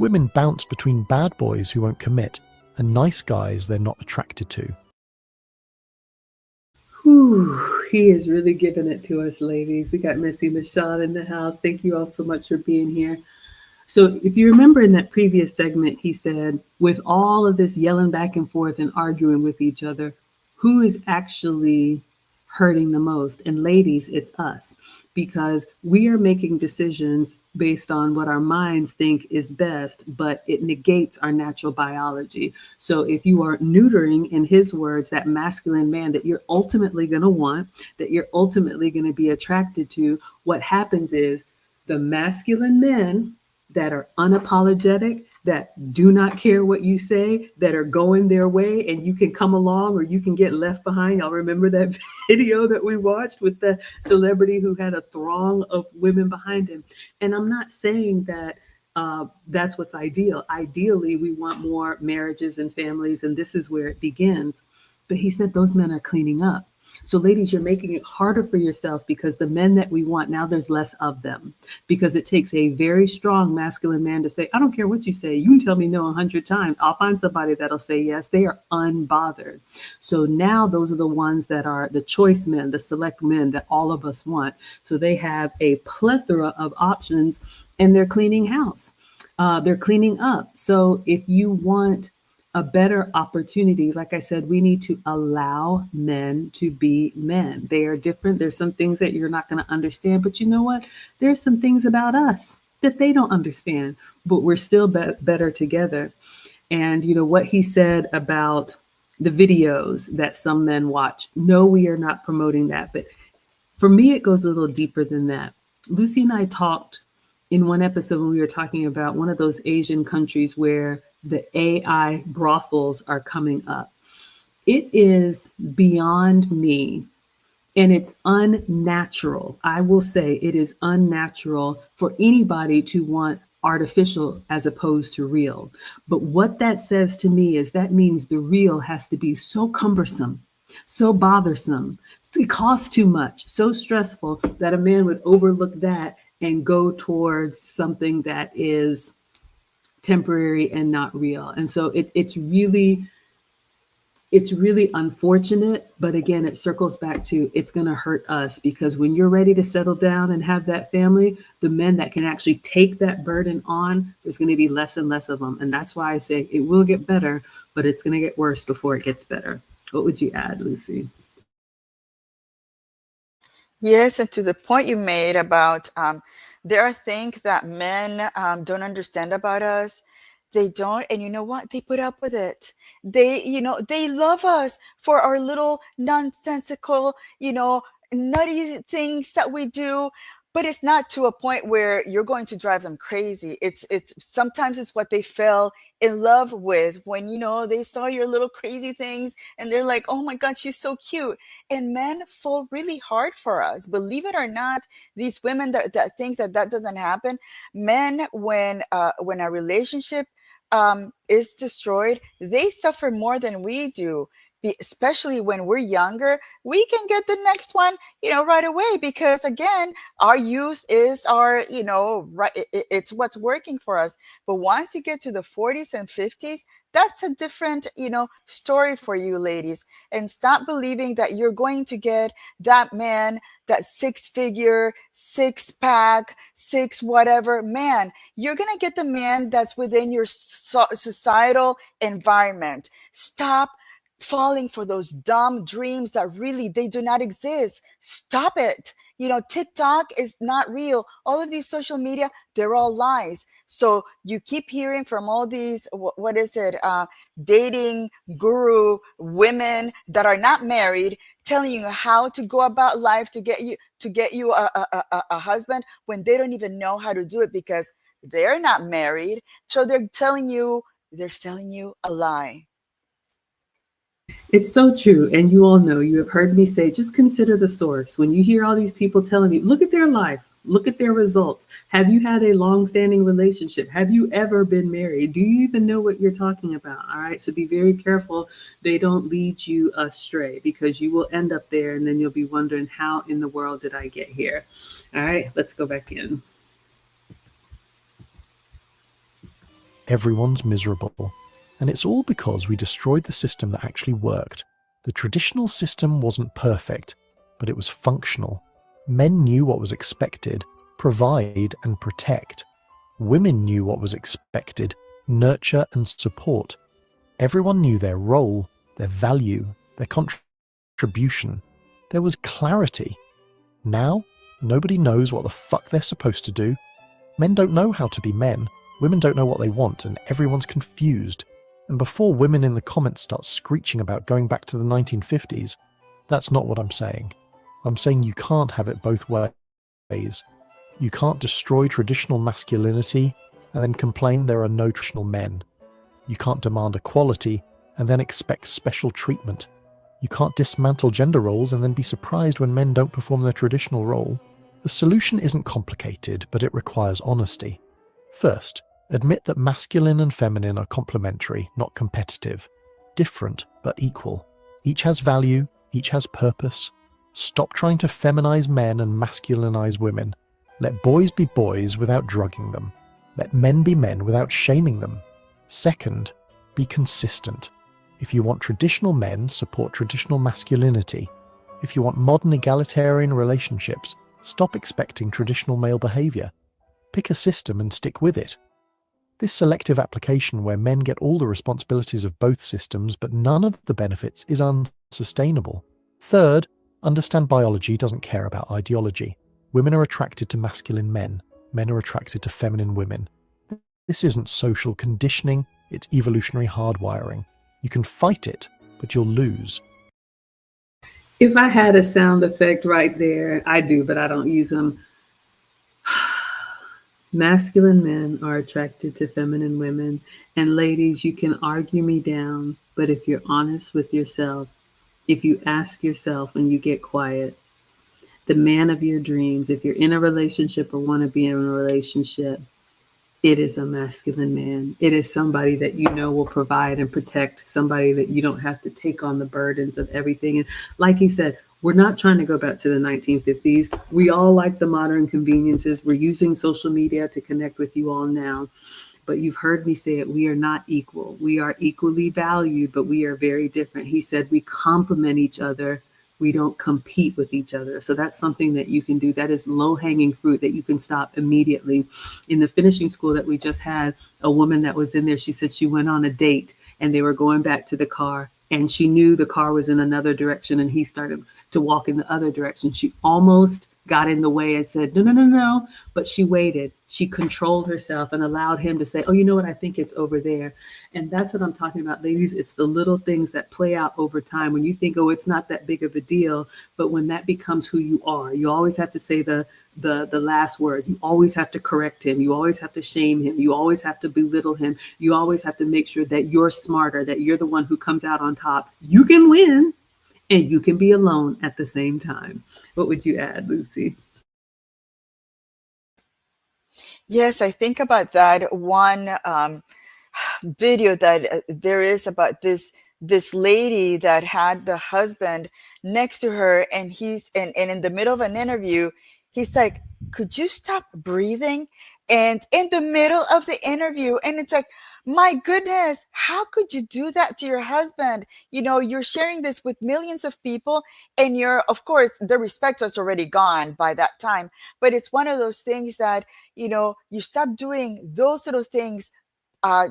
Women bounce between bad boys who won't commit and nice guys they're not attracted to. Whew, he is really giving it to us, ladies. We got Missy Michelle in the house. Thank you all so much for being here. So, if you remember in that previous segment, he said, with all of this yelling back and forth and arguing with each other, who is actually hurting the most? And ladies, it's us, because we are making decisions based on what our minds think is best, but it negates our natural biology. So, if you are neutering, in his words, that masculine man that you're ultimately going to want, that you're ultimately going to be attracted to, what happens is the masculine men that are unapologetic, that do not care what you say, that are going their way, and you can come along or you can get left behind. Y'all remember that video that we watched with the celebrity who had a throng of women behind him? And I'm not saying that that's what's ideal. Ideally, we want more marriages and families, and this is where it begins. But he said those men are cleaning up. So, ladies, you're making it harder for yourself, because the men that we want now, there's less of them, because it takes a very strong masculine man to say, I don't care what you say. You can tell me no 100 times. I'll find somebody that'll say yes. They are unbothered. So now those are the ones that are the choice men, the select men that all of us want. So they have a plethora of options, and they're cleaning house. They're cleaning up. So if you want a better opportunity, like I said, we need to allow men to be men. They are different. There's some things that you're not going to understand, but you know what? There's some things about us that they don't understand, but we're still better together. And you know what he said about the videos that some men watch. No, we are not promoting that. But for me, it goes a little deeper than that. Lucy and I talked in one episode when we were talking about one of those Asian countries where the AI brothels are coming up. It is beyond me, and it's unnatural. I will say it is unnatural for anybody to want artificial as opposed to real. But what that says to me is that means the real has to be so cumbersome, so bothersome, it costs too much, so stressful that a man would overlook that and go towards something that is temporary and not real. And so it's really unfortunate, but again, it circles back to it's going to hurt us, because when you're ready to settle down and have that family, the men that can actually take that burden on, there's going to be less and less of them. And that's why I say it will get better, but it's going to get worse before it gets better. What would you add, Lucy? Yes, and to the point you made about there are things that men don't understand about us. They don't, and you know what? They put up with it. They love us for our little nonsensical, nutty things that we do. But it's not to a point where you're going to drive them crazy. It's sometimes it's what they fell in love with when they saw your little crazy things, and they're like, oh my God, she's so cute. And men fall really hard for us, believe it or not. These women that think that doesn't happen, men, when a relationship is destroyed, they suffer more than we do. Especially when we're younger, we can get the next one, right away, because again, our youth is our, right, it's what's working for us. But once you get to the 40s and 50s, that's a different, story for you ladies. And stop believing that you're going to get that man, that six-figure, six-pack, six whatever man. You're going to get the man that's within your societal environment. Stop falling for those dumb dreams that really they do not exist. Stop it. TikTok is not real. All of these social media, they're all lies. So you keep hearing from all these, what is it, dating guru women that are not married, telling you how to go about life to get you a husband, when they don't even know how to do it because they're not married. So they're selling you a lie. It's so true. And you all know, you have heard me say, just consider the source. When you hear all these people telling you, look at their life, look at their results. Have you had a long-standing relationship? Have you ever been married? Do you even know what you're talking about? All right. So be very careful. They don't lead you astray, because you will end up there and then you'll be wondering, how in the world did I get here? All right. Let's go back in. Everyone's miserable. And it's all because we destroyed the system that actually worked. The traditional system wasn't perfect, but it was functional. Men knew what was expected: provide and protect. Women knew what was expected: nurture and support. Everyone knew their role, their value, their contribution. There was clarity. Now, nobody knows what the fuck they're supposed to do. Men don't know how to be men. Women don't know what they want, and everyone's confused. And before women in the comments start screeching about going back to the 1950s, that's not what I'm saying. I'm saying you can't have it both ways. You can't destroy traditional masculinity and then complain there are no traditional men. You can't demand equality and then expect special treatment. You can't dismantle gender roles and then be surprised when men don't perform their traditional role. The solution isn't complicated, but it requires honesty. First, admit that masculine and feminine are complementary, not competitive. Different, but equal. Each has value, each has purpose. Stop trying to feminize men and masculinize women. Let boys be boys without drugging them. Let men be men without shaming them. Second, be consistent. If you want traditional men, support traditional masculinity. If you want modern egalitarian relationships, stop expecting traditional male behavior. Pick a system and stick with it. This selective application where men get all the responsibilities of both systems but none of the benefits is unsustainable. Third, understand biology doesn't care about ideology. Women are attracted to masculine men. Men are attracted to feminine women. This isn't social conditioning, it's evolutionary hardwiring. You can fight it, but you'll lose. If I had a sound effect right there, I do, but I don't use them. Masculine men are attracted to feminine women. And ladies, you can argue me down, but if you're honest with yourself, if you ask yourself when you get quiet, the man of your dreams, if you're in a relationship or want to be in a relationship, it is a masculine man. It is somebody that you know will provide and protect, somebody that you don't have to take on the burdens of everything. And like he said, we're not trying to go back to the 1950s. We all like the modern conveniences. We're using social media to connect with you all now. But you've heard me say it, we are not equal. We are equally valued, but we are very different. He said we complement each other. We don't compete with each other. So that's something that you can do. That is low-hanging fruit that you can stop immediately. In the finishing school that we just had, a woman that was in there, she said she went on a date and they were going back to the car and she knew the car was in another direction and he started to walk in the other direction. She almost got in the way and said, no, no, no, no. But she waited. She controlled herself and allowed him to say, oh, you know what? I think it's over there. And that's what I'm talking about, ladies. It's the little things that play out over time when you think, oh, it's not that big of a deal. But when that becomes who you are, you always have to say the last word. You always have to correct him. You always have to shame him. You always have to belittle him. You always have to make sure that you're smarter, that you're the one who comes out on top. You can win. And you can be alone at the same time. What would you add, Lucy? Yes, I think about that one video that there is about this lady that had the husband next to her, and he's and in the middle of an interview, he's like, "Could you stop breathing?" And in the middle of the interview, and it's like, my goodness, how could you do that to your husband? You know, you're sharing this with millions of people, and of course, the respect was already gone by that time. But it's one of those things that, you stop doing those little things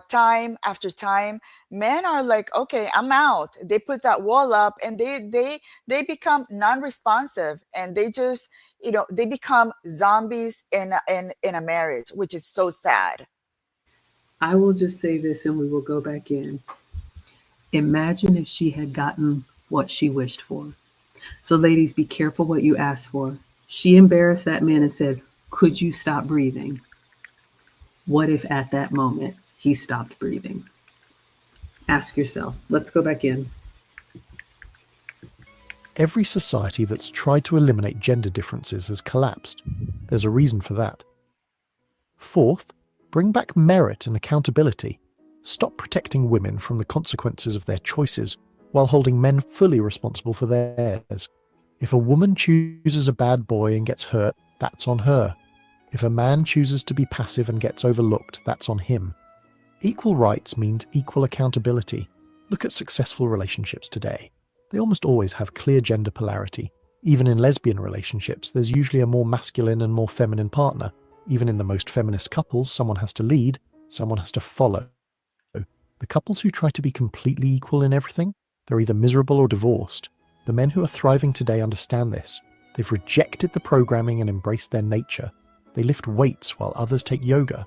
time after time. Men are like, okay, I'm out. They put that wall up and they become non-responsive, and they just, they become zombies in a marriage, which is so sad. I will just say this and we will go back in. Imagine if she had gotten what she wished for. So ladies, be careful what you ask for. She embarrassed that man and said, could you stop breathing? What if at that moment he stopped breathing? Ask yourself. Let's go back in. Every society that's tried to eliminate gender differences has collapsed. There's a reason for that. Fourth, bring back merit and accountability. Stop protecting women from the consequences of their choices while holding men fully responsible for theirs. If a woman chooses a bad boy and gets hurt, that's on her. If a man chooses to be passive and gets overlooked, that's on him. Equal rights means equal accountability. Look at successful relationships today. They almost always have clear gender polarity. Even in lesbian relationships, there's usually a more masculine and more feminine partner. Even in the most feminist couples, someone has to lead, someone has to follow. The couples who try to be completely equal in everything, they're either miserable or divorced. The men who are thriving today understand this. They've rejected the programming and embraced their nature. They lift weights while others take yoga.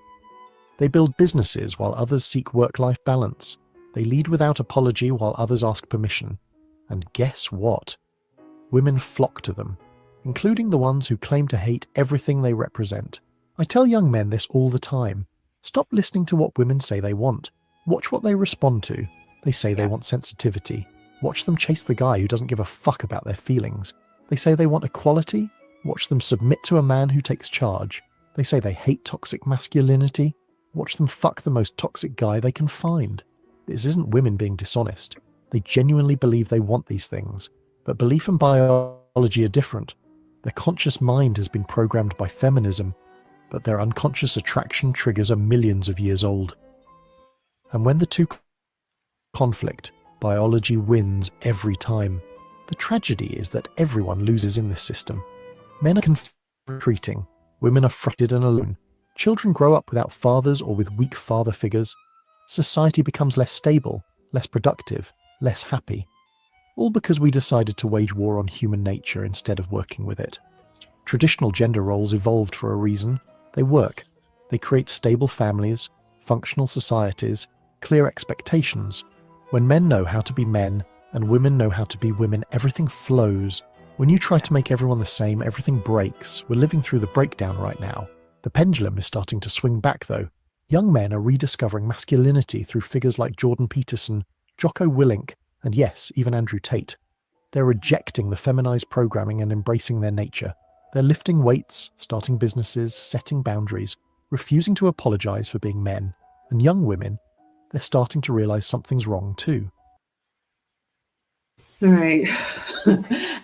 They build businesses while others seek work-life balance. They lead without apology while others ask permission. And guess what? Women flock to them, including the ones who claim to hate everything they represent. I tell young men this all the time. Stop listening to what women say they want. Watch what they respond to. They say they want sensitivity. Watch them chase the guy who doesn't give a fuck about their feelings. They say they want equality. Watch them submit to a man who takes charge. They say they hate toxic masculinity. Watch them fuck the most toxic guy they can find. This isn't women being dishonest. They genuinely believe they want these things. But belief and biology are different. Their conscious mind has been programmed by feminism, but their unconscious attraction triggers are millions of years old. And when the two conflict, biology wins every time. The tragedy is that everyone loses in this system. Men are retreating. Women are frustrated and alone. Children grow up without fathers or with weak father figures. Society becomes less stable, less productive, less happy. All because we decided to wage war on human nature instead of working with it. Traditional gender roles evolved for a reason. They work. They create stable families, functional societies, clear expectations. When men know how to be men and women know how to be women, everything flows. When you try to make everyone the same, everything breaks. We're living through the breakdown right now. The pendulum is starting to swing back though. Young men are rediscovering masculinity through figures like Jordan Peterson, Jocko Willink, and yes, even Andrew Tate. They're rejecting the feminized programming and embracing their nature. They're lifting weights, starting businesses, setting boundaries, refusing to apologize for being men. And young women, they're starting to realize something's wrong too. All right.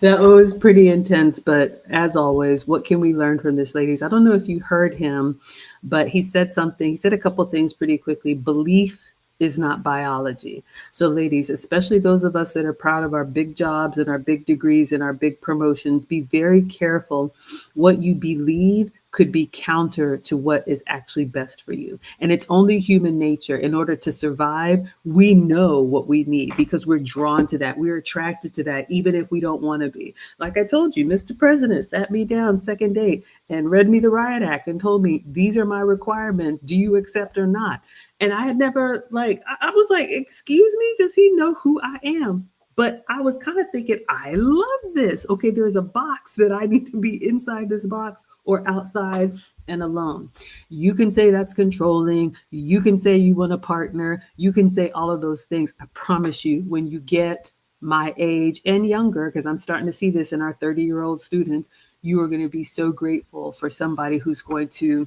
That was pretty intense, but as always, what can we learn from this, ladies? I don't know if you heard him, but he said something. He said a couple things pretty quickly. Belief is not biology. So, ladies, especially those of us that are proud of our big jobs and our big degrees and our big promotions, be very careful. What you believe could be counter to what is actually best for you. And it's only human nature. In order to survive, we know what we need because we're drawn to that. We're attracted to that, even if we don't want to be. Like I told you, Mr. President sat me down second date and read me the Riot Act and told me, these are my requirements. Do you accept or not? And I had never I was like, excuse me, does he know who I am? But I was kind of thinking, I love this. Okay, there's a box that I need to be inside this box or outside and alone. You can say that's controlling. You can say you want a partner. You can say all of those things. I promise you, when you get my age and younger, because I'm starting to see this in our 30-year-old students, you are going to be so grateful for somebody who's going to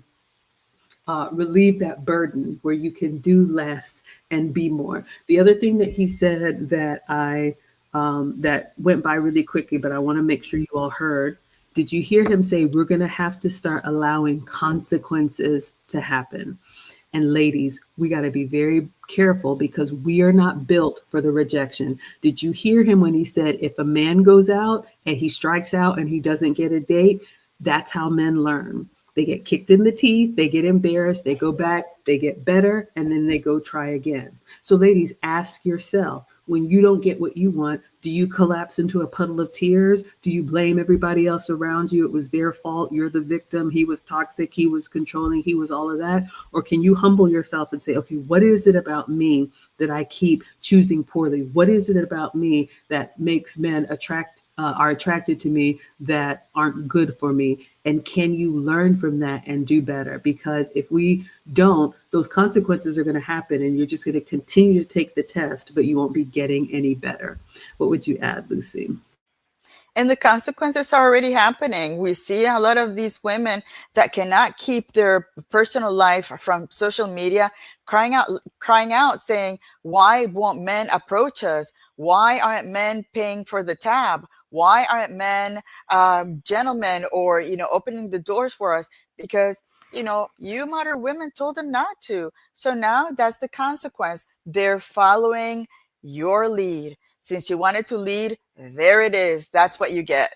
relieve that burden where you can do less and be more. The other thing that he said that that went by really quickly, but I want to make sure you all heard. Did you hear him say we're going to have to start allowing consequences to happen? And ladies, we got to be very careful because we are not built for the rejection. Did you hear him when he said if a man goes out and he strikes out and he doesn't get a date, that's how men learn. They get kicked in the teeth, they get embarrassed, they go back, they get better, and then they go try again. So ladies, ask yourself, when you don't get what you want, do you collapse into a puddle of tears? Do you blame everybody else around you? It was their fault. You're the victim. He was toxic. He was controlling. He was all of that. Or can you humble yourself and say, okay, what is it about me that I keep choosing poorly? What is it about me that makes men are attracted to me that aren't good for me? And can you learn from that and do better? Because if we don't, those consequences are going to happen and you're just going to continue to take the test, but you won't be getting any better. What would you add, Lucy? And the consequences are already happening. We see a lot of these women that cannot keep their personal life from social media crying out saying, why won't men approach us? Why aren't men paying for the tab? Why aren't men gentlemen or, opening the doors for us? Because you modern women told them not to. So now that's the consequence. They're following your lead. Since you wanted to lead, there it is. That's what you get.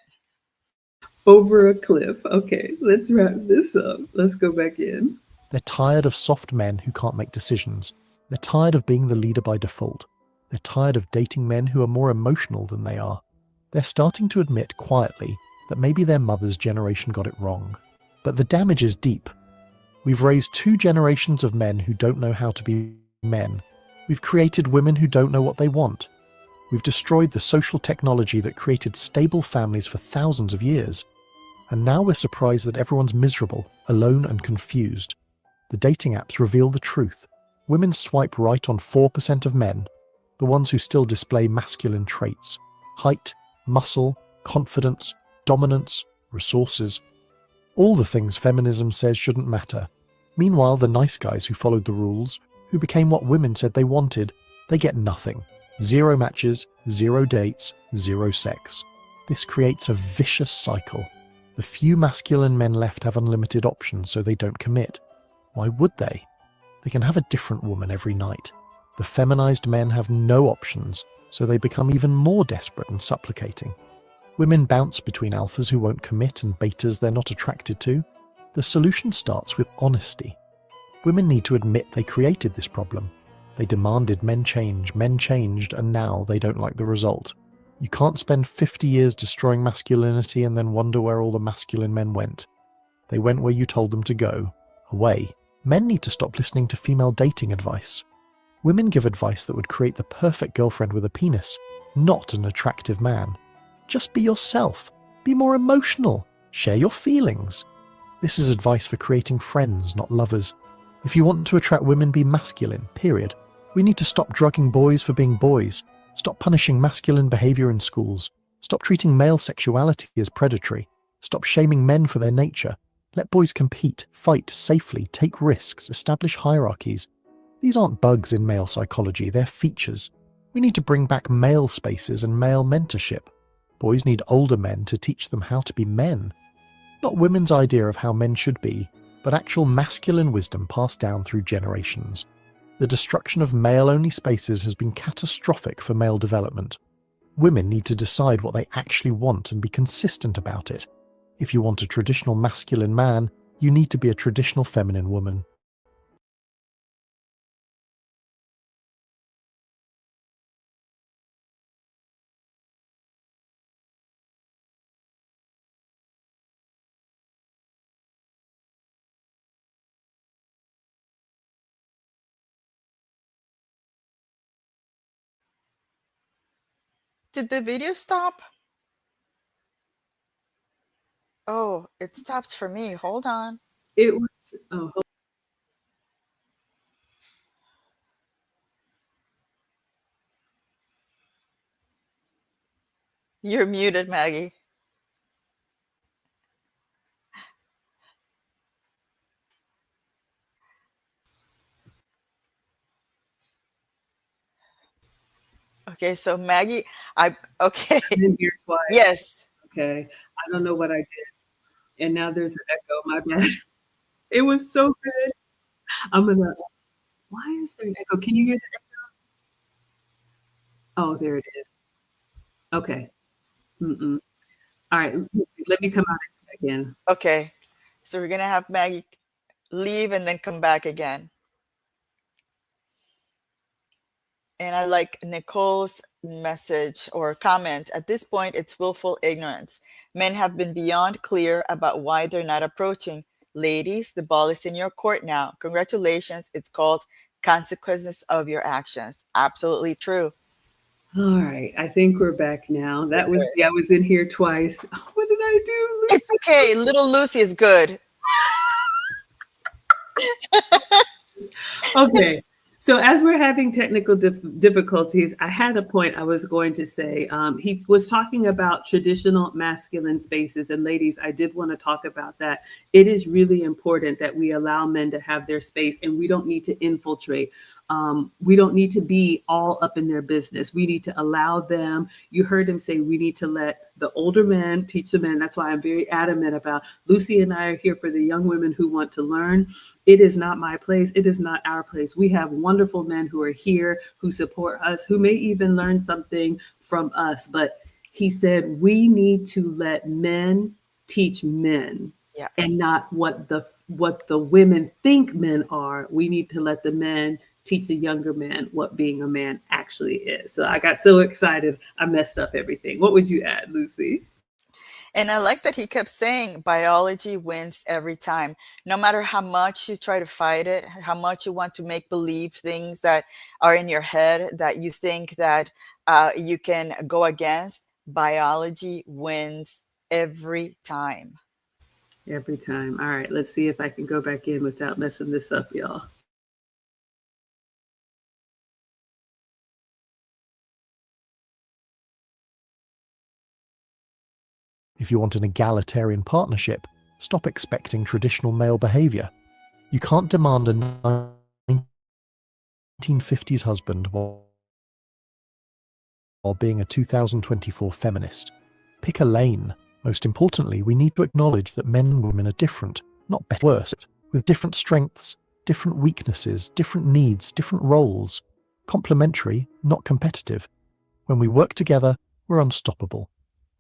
Over a cliff. Okay, let's wrap this up. Let's go back in. They're tired of soft men who can't make decisions. They're tired of being the leader by default. They're tired of dating men who are more emotional than they are. They're starting to admit quietly that maybe their mother's generation got it wrong. But the damage is deep. We've raised 2 generations of men who don't know how to be men. We've created women who don't know what they want. We've destroyed the social technology that created stable families for thousands of years. And now we're surprised that everyone's miserable, alone and confused. The dating apps reveal the truth. Women swipe right on 4% of men, the ones who still display masculine traits: height, muscle, confidence, dominance, resources. All the things feminism says shouldn't matter. Meanwhile, the nice guys who followed the rules, who became what women said they wanted, they get nothing. 0 matches, 0 dates, 0 sex. This creates a vicious cycle. The few masculine men left have unlimited options, so they don't commit. Why would they? They can have a different woman every night. The feminized men have no options, so they become even more desperate and supplicating. Women bounce between alphas who won't commit and betas they're not attracted to. The solution starts with honesty. Women need to admit they created this problem. They demanded men change, men changed, and now they don't like the result. You can't spend 50 years destroying masculinity and then wonder where all the masculine men went. They went where you told them to go, away. Men need to stop listening to female dating advice. Women give advice that would create the perfect girlfriend with a penis, not an attractive man. Just be yourself. Be more emotional. Share your feelings. This is advice for creating friends, not lovers. If you want to attract women, be masculine, period. We need to stop drugging boys for being boys. Stop punishing masculine behavior in schools. Stop treating male sexuality as predatory. Stop shaming men for their nature. Let boys compete, fight safely, take risks, establish hierarchies. These aren't bugs in male psychology, they're features. We need to bring back male spaces and male mentorship. Boys need older men to teach them how to be men. Not women's idea of how men should be, but actual masculine wisdom passed down through generations. The destruction of male-only spaces has been catastrophic for male development. Women need to decide what they actually want and be consistent about it. If you want a traditional masculine man, you need to be a traditional feminine woman. Did the video stop? Oh, it stopped for me. Hold on. It was, oh, You're muted, Maggie. Okay, so Maggie, okay. I've been here twice. Yes. Okay. I don't know what I did. And now there's an echo. My bad. It was so good. I'm gonna. Why is there an echo? Can you hear the echo? Oh, there it is. Okay. Mm-mm. All right. Let me come out again. Okay. So we're going to have Maggie leave and then come back again. And I like Nicole's message or comment. At this point, it's willful ignorance. Men have been beyond clear about why they're not approaching. Ladies, the ball is in your court now. Congratulations. It's called consequences of your actions. Absolutely true. All right. I think we're back now. That was, I was in here twice. What did I do? It's okay. Little Lucy is good. Okay. So as we're having technical difficulties, I had a point I was going to say. He was talking about traditional masculine spaces. And ladies, I did want to talk about that. It is really important that we allow men to have their space and we don't need to infiltrate. We don't need to be all up in their business. We need to allow them. You heard him say we need to let the older men teach the men. That's why I'm very adamant about Lucy and I are here for the young women who want to learn. It is not my place. It is not our place. We have wonderful men who are here, who support us, who may even learn something from us. But he said we need to let men teach men. Yeah. And not what the women think men are. We need to let the men teach the younger men what being a man actually is. So I got so excited, I messed up everything. What would you add, Lucy? And I like that he kept saying biology wins every time. No matter how much you try to fight it, how much you want to make believe things that are in your head that you think that you can go against, biology wins every time. Every time. All right, let's see if I can go back in without messing this up, y'all. If you want an egalitarian partnership, stop expecting traditional male behaviour. You can't demand a 1950s husband while being a 2024 feminist. Pick a lane. Most importantly, we need to acknowledge that men and women are different, not better or worse, with different strengths, different weaknesses, different needs, different roles. Complementary, not competitive. When we work together, we're unstoppable.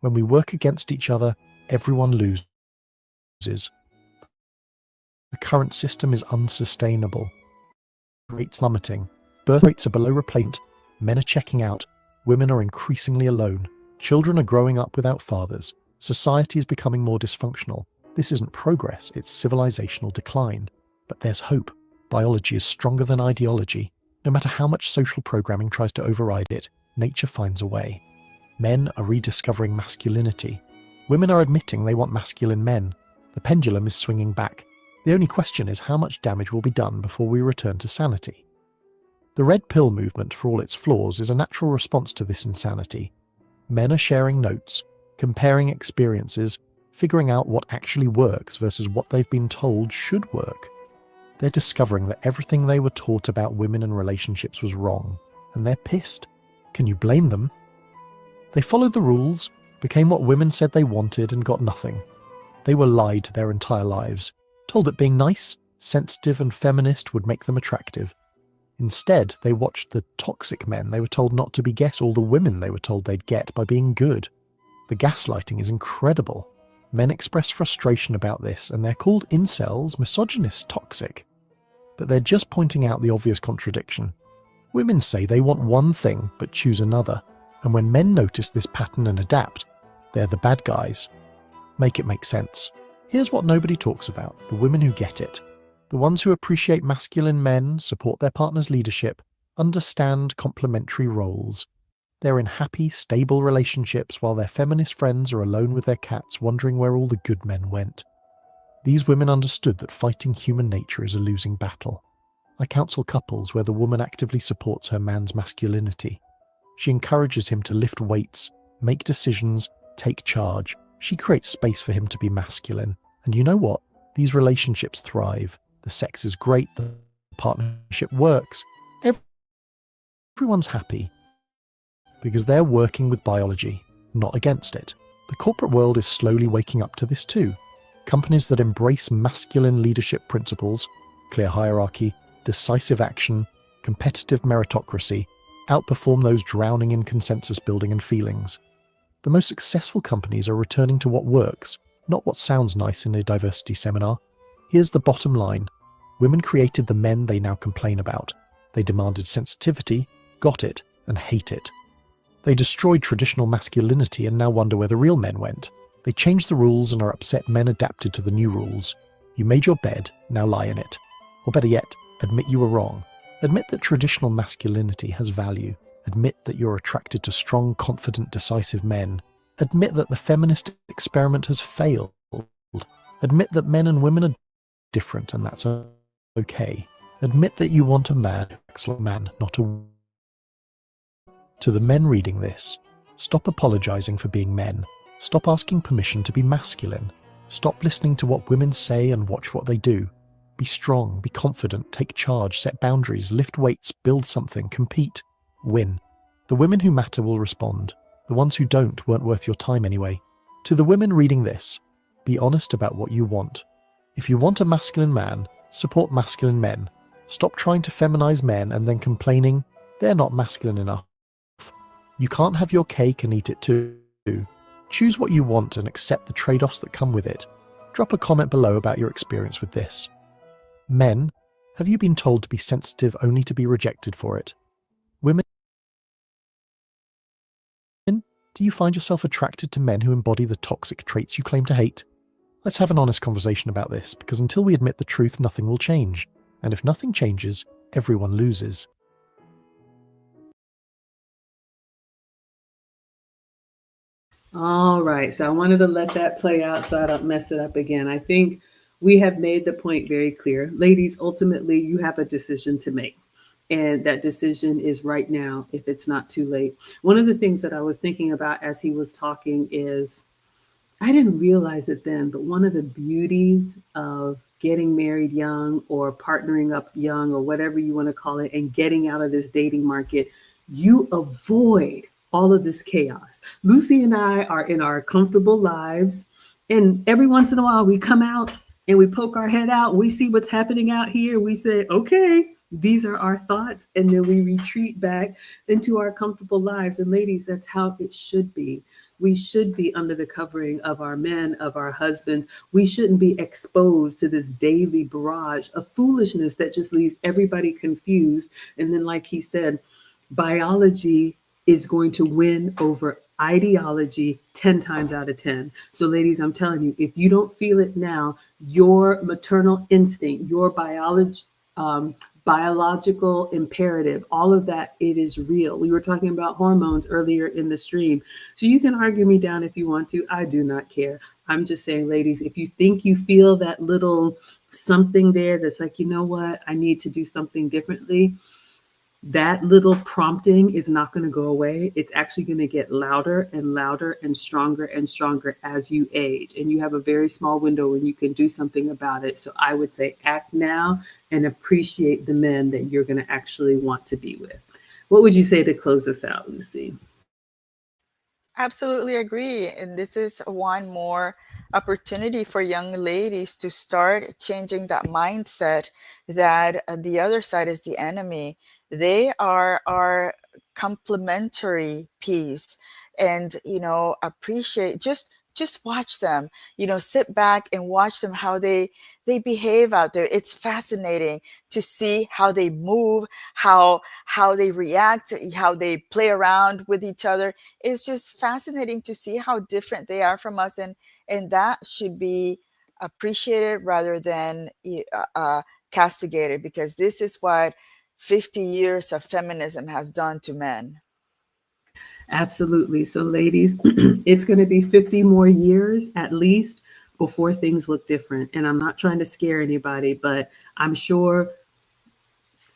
When we work against each other, everyone loses. The current system is unsustainable. Rates plummeting. Birth rates are below replacement. Men are checking out. Women are increasingly alone. Children are growing up without fathers. Society is becoming more dysfunctional. This isn't progress, it's civilizational decline. But there's hope. Biology is stronger than ideology. No matter how much social programming tries to override it, nature finds a way. Men are rediscovering masculinity. Women are admitting they want masculine men. The pendulum is swinging back. The only question is how much damage will be done before we return to sanity. The red pill movement, for all its flaws, is a natural response to this insanity. Men are sharing notes, comparing experiences, figuring out what actually works versus what they've been told should work. They're discovering that everything they were taught about women and relationships was wrong, and they're pissed. Can you blame them? They followed the rules, became what women said they wanted, and got nothing. They were lied their entire lives, told that being nice, sensitive, and feminist would make them attractive. Instead, they watched the toxic men they were told not to beget all the women they were told they'd get by being good. The gaslighting is incredible. Men express frustration about this, and they're called incels, misogynist, toxic. But they're just pointing out the obvious contradiction. Women say they want one thing, but choose another. And when men notice this pattern and adapt, they're the bad guys. Make it make sense. Here's what nobody talks about: the women who get it. The ones who appreciate masculine men, support their partner's leadership, understand complementary roles. They're in happy, stable relationships while their feminist friends are alone with their cats wondering where all the good men went. These women understood that fighting human nature is a losing battle. I counsel couples where the woman actively supports her man's masculinity. She encourages him to lift weights, make decisions, take charge. She creates space for him to be masculine. And you know what? These relationships thrive. The sex is great, the partnership works. Everyone's happy. Because they're working with biology, not against it. The corporate world is slowly waking up to this too. Companies that embrace masculine leadership principles, clear hierarchy, decisive action, competitive meritocracy, outperform those drowning in consensus building and feelings. The most successful companies are returning to what works, not what sounds nice in a diversity seminar. Here's the bottom line. Women created the men they now complain about. They demanded sensitivity, got it, and hate it. They destroyed traditional masculinity and now wonder where the real men went. They changed the rules and are upset men adapted to the new rules. You made your bed, now lie in it. Or better yet, admit you were wrong. Admit that traditional masculinity has value. Admit that you're attracted to strong, confident, decisive men. Admit that the feminist experiment has failed. Admit that men and women are different and that's okay. Admit that you want a man who acts like a man, not a woman. To the men reading this, stop apologizing for being men. Stop asking permission to be masculine. Stop listening to what women say and watch what they do. Be strong, be confident, take charge, set boundaries, lift weights, build something, compete, win. The women who matter will respond. The ones who don't weren't worth your time anyway. To the women reading this, be honest about what you want. If you want a masculine man, support masculine men. Stop trying to feminize men and then complaining they're not masculine enough. You can't have your cake and eat it too. Choose what you want and accept the trade-offs that come with it. Drop a comment below about your experience with this. Men, have you been told to be sensitive only to be rejected for it? Women, do you find yourself attracted to men who embody the toxic traits you claim to hate? Let's have an honest conversation about this, because until we admit the truth, nothing will change. And if nothing changes, everyone loses. All right. So I wanted to let that play out so I don't mess it up again. I think we have made the point very clear. Ladies, ultimately, you have a decision to make. And that decision is right now, if it's not too late. One of the things that I was thinking about as he was talking is I didn't realize it then, but one of the beauties of getting married young or partnering up young or whatever you want to call it and getting out of this dating market, you avoid all of this chaos. Lucy and I are in our comfortable lives, and every once in a while we come out and we poke our head out, we see what's happening out here, we say, okay, these are our thoughts, and then we retreat back into our comfortable lives. And ladies, that's how it should be. We should be under the covering of our men, of our husbands. We shouldn't be exposed to this daily barrage of foolishness that just leaves everybody confused. And then, like he said, biology is going to win over ideology 10 times out of 10. So, ladies, I'm telling you, if you don't feel it now, your maternal instinct, your biological imperative, all of that, it is real. We were talking about hormones earlier in the stream. So you can argue me down if you want to. I do not care. I'm just saying, ladies, if you think you feel that little something there that's like, you know what, I need to do something differently, that little prompting is not going to go away. It's actually going to get louder and louder and stronger as you age. And you have a very small window when you can do something about it. So I would say act now and appreciate the men that you're going to actually want to be with. What would you say to close this out, Lucy? Absolutely agree. And this is one more opportunity for young ladies to start changing that mindset that the other side is the enemy. They are our complementary piece. And, appreciate, just watch them, sit back and watch them, how they behave out there. It's fascinating to see how they move, how they react, how they play around with each other. It's just fascinating to see how different they are from us, and that should be appreciated rather than castigated, because this is what 50 years of feminism has done to men. Absolutely. So, ladies, it's going to be 50 more years at least before things look different. And I'm not trying to scare anybody, but I'm sure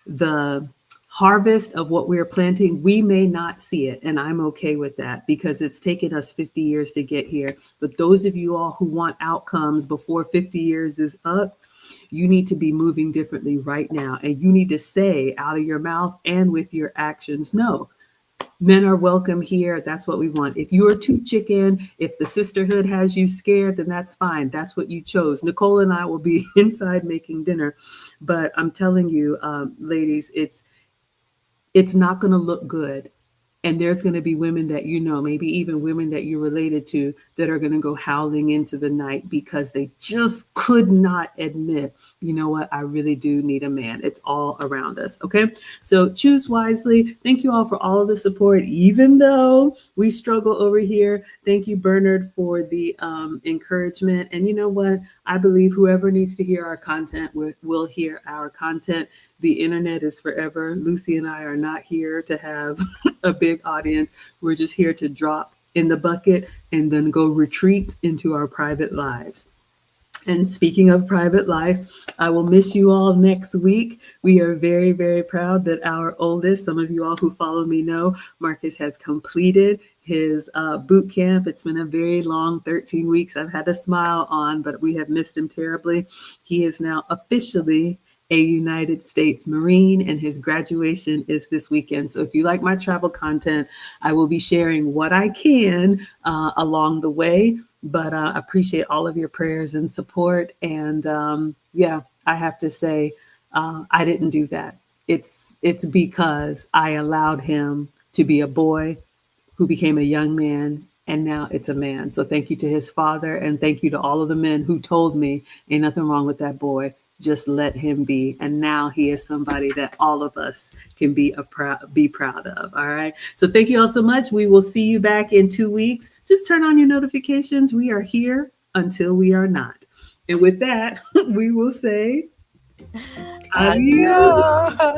the harvest of what we're planting, we may not see it. And I'm okay with that because it's taken us 50 years to get here. But those of you all who want outcomes before 50 years is up, you need to be moving differently right now. And you need to say out of your mouth and with your actions, no, men are welcome here. That's what we want. If you're too chicken, if the sisterhood has you scared, then that's fine. That's what you chose. Nicole and I will be inside making dinner. But I'm telling you, ladies, it's not going to look good. And there's going to be women that maybe even women that you're related to, that are going to go howling into the night because they just could not admit, you know what, I really do need a man. It's all around us. Okay. So choose wisely. Thank you all for all of the support, even though we struggle over here. Thank you, Bernard, for the encouragement. And you know what? I believe whoever needs to hear our content will hear our content. The internet is forever. Lucy and I are not here to have a big audience. We're just here to drop in the bucket and then go retreat into our private lives. And speaking of private life, I will miss you all next week. We are very, very proud that our oldest, some of you all who follow me know, Marcus has completed his boot camp. It's been a very long 13 weeks. I've had a smile on, but we have missed him terribly. He is now officially a United States Marine, and his graduation is this weekend. So if you like my travel content, I will be sharing what I can along the way. But appreciate all of your prayers and support. And yeah, I have to say, I didn't do that. It's because I allowed him to be a boy who became a young man, and now it's a man. So thank you to his father, and thank you to all of the men who told me ain't nothing wrong with that boy. Just let him be. And now he is somebody that all of us can be proud of. All right. So thank you all so much. We will see you back in 2 weeks. Just turn on your notifications. We are here until we are not. And with that, we will say adios. Adios.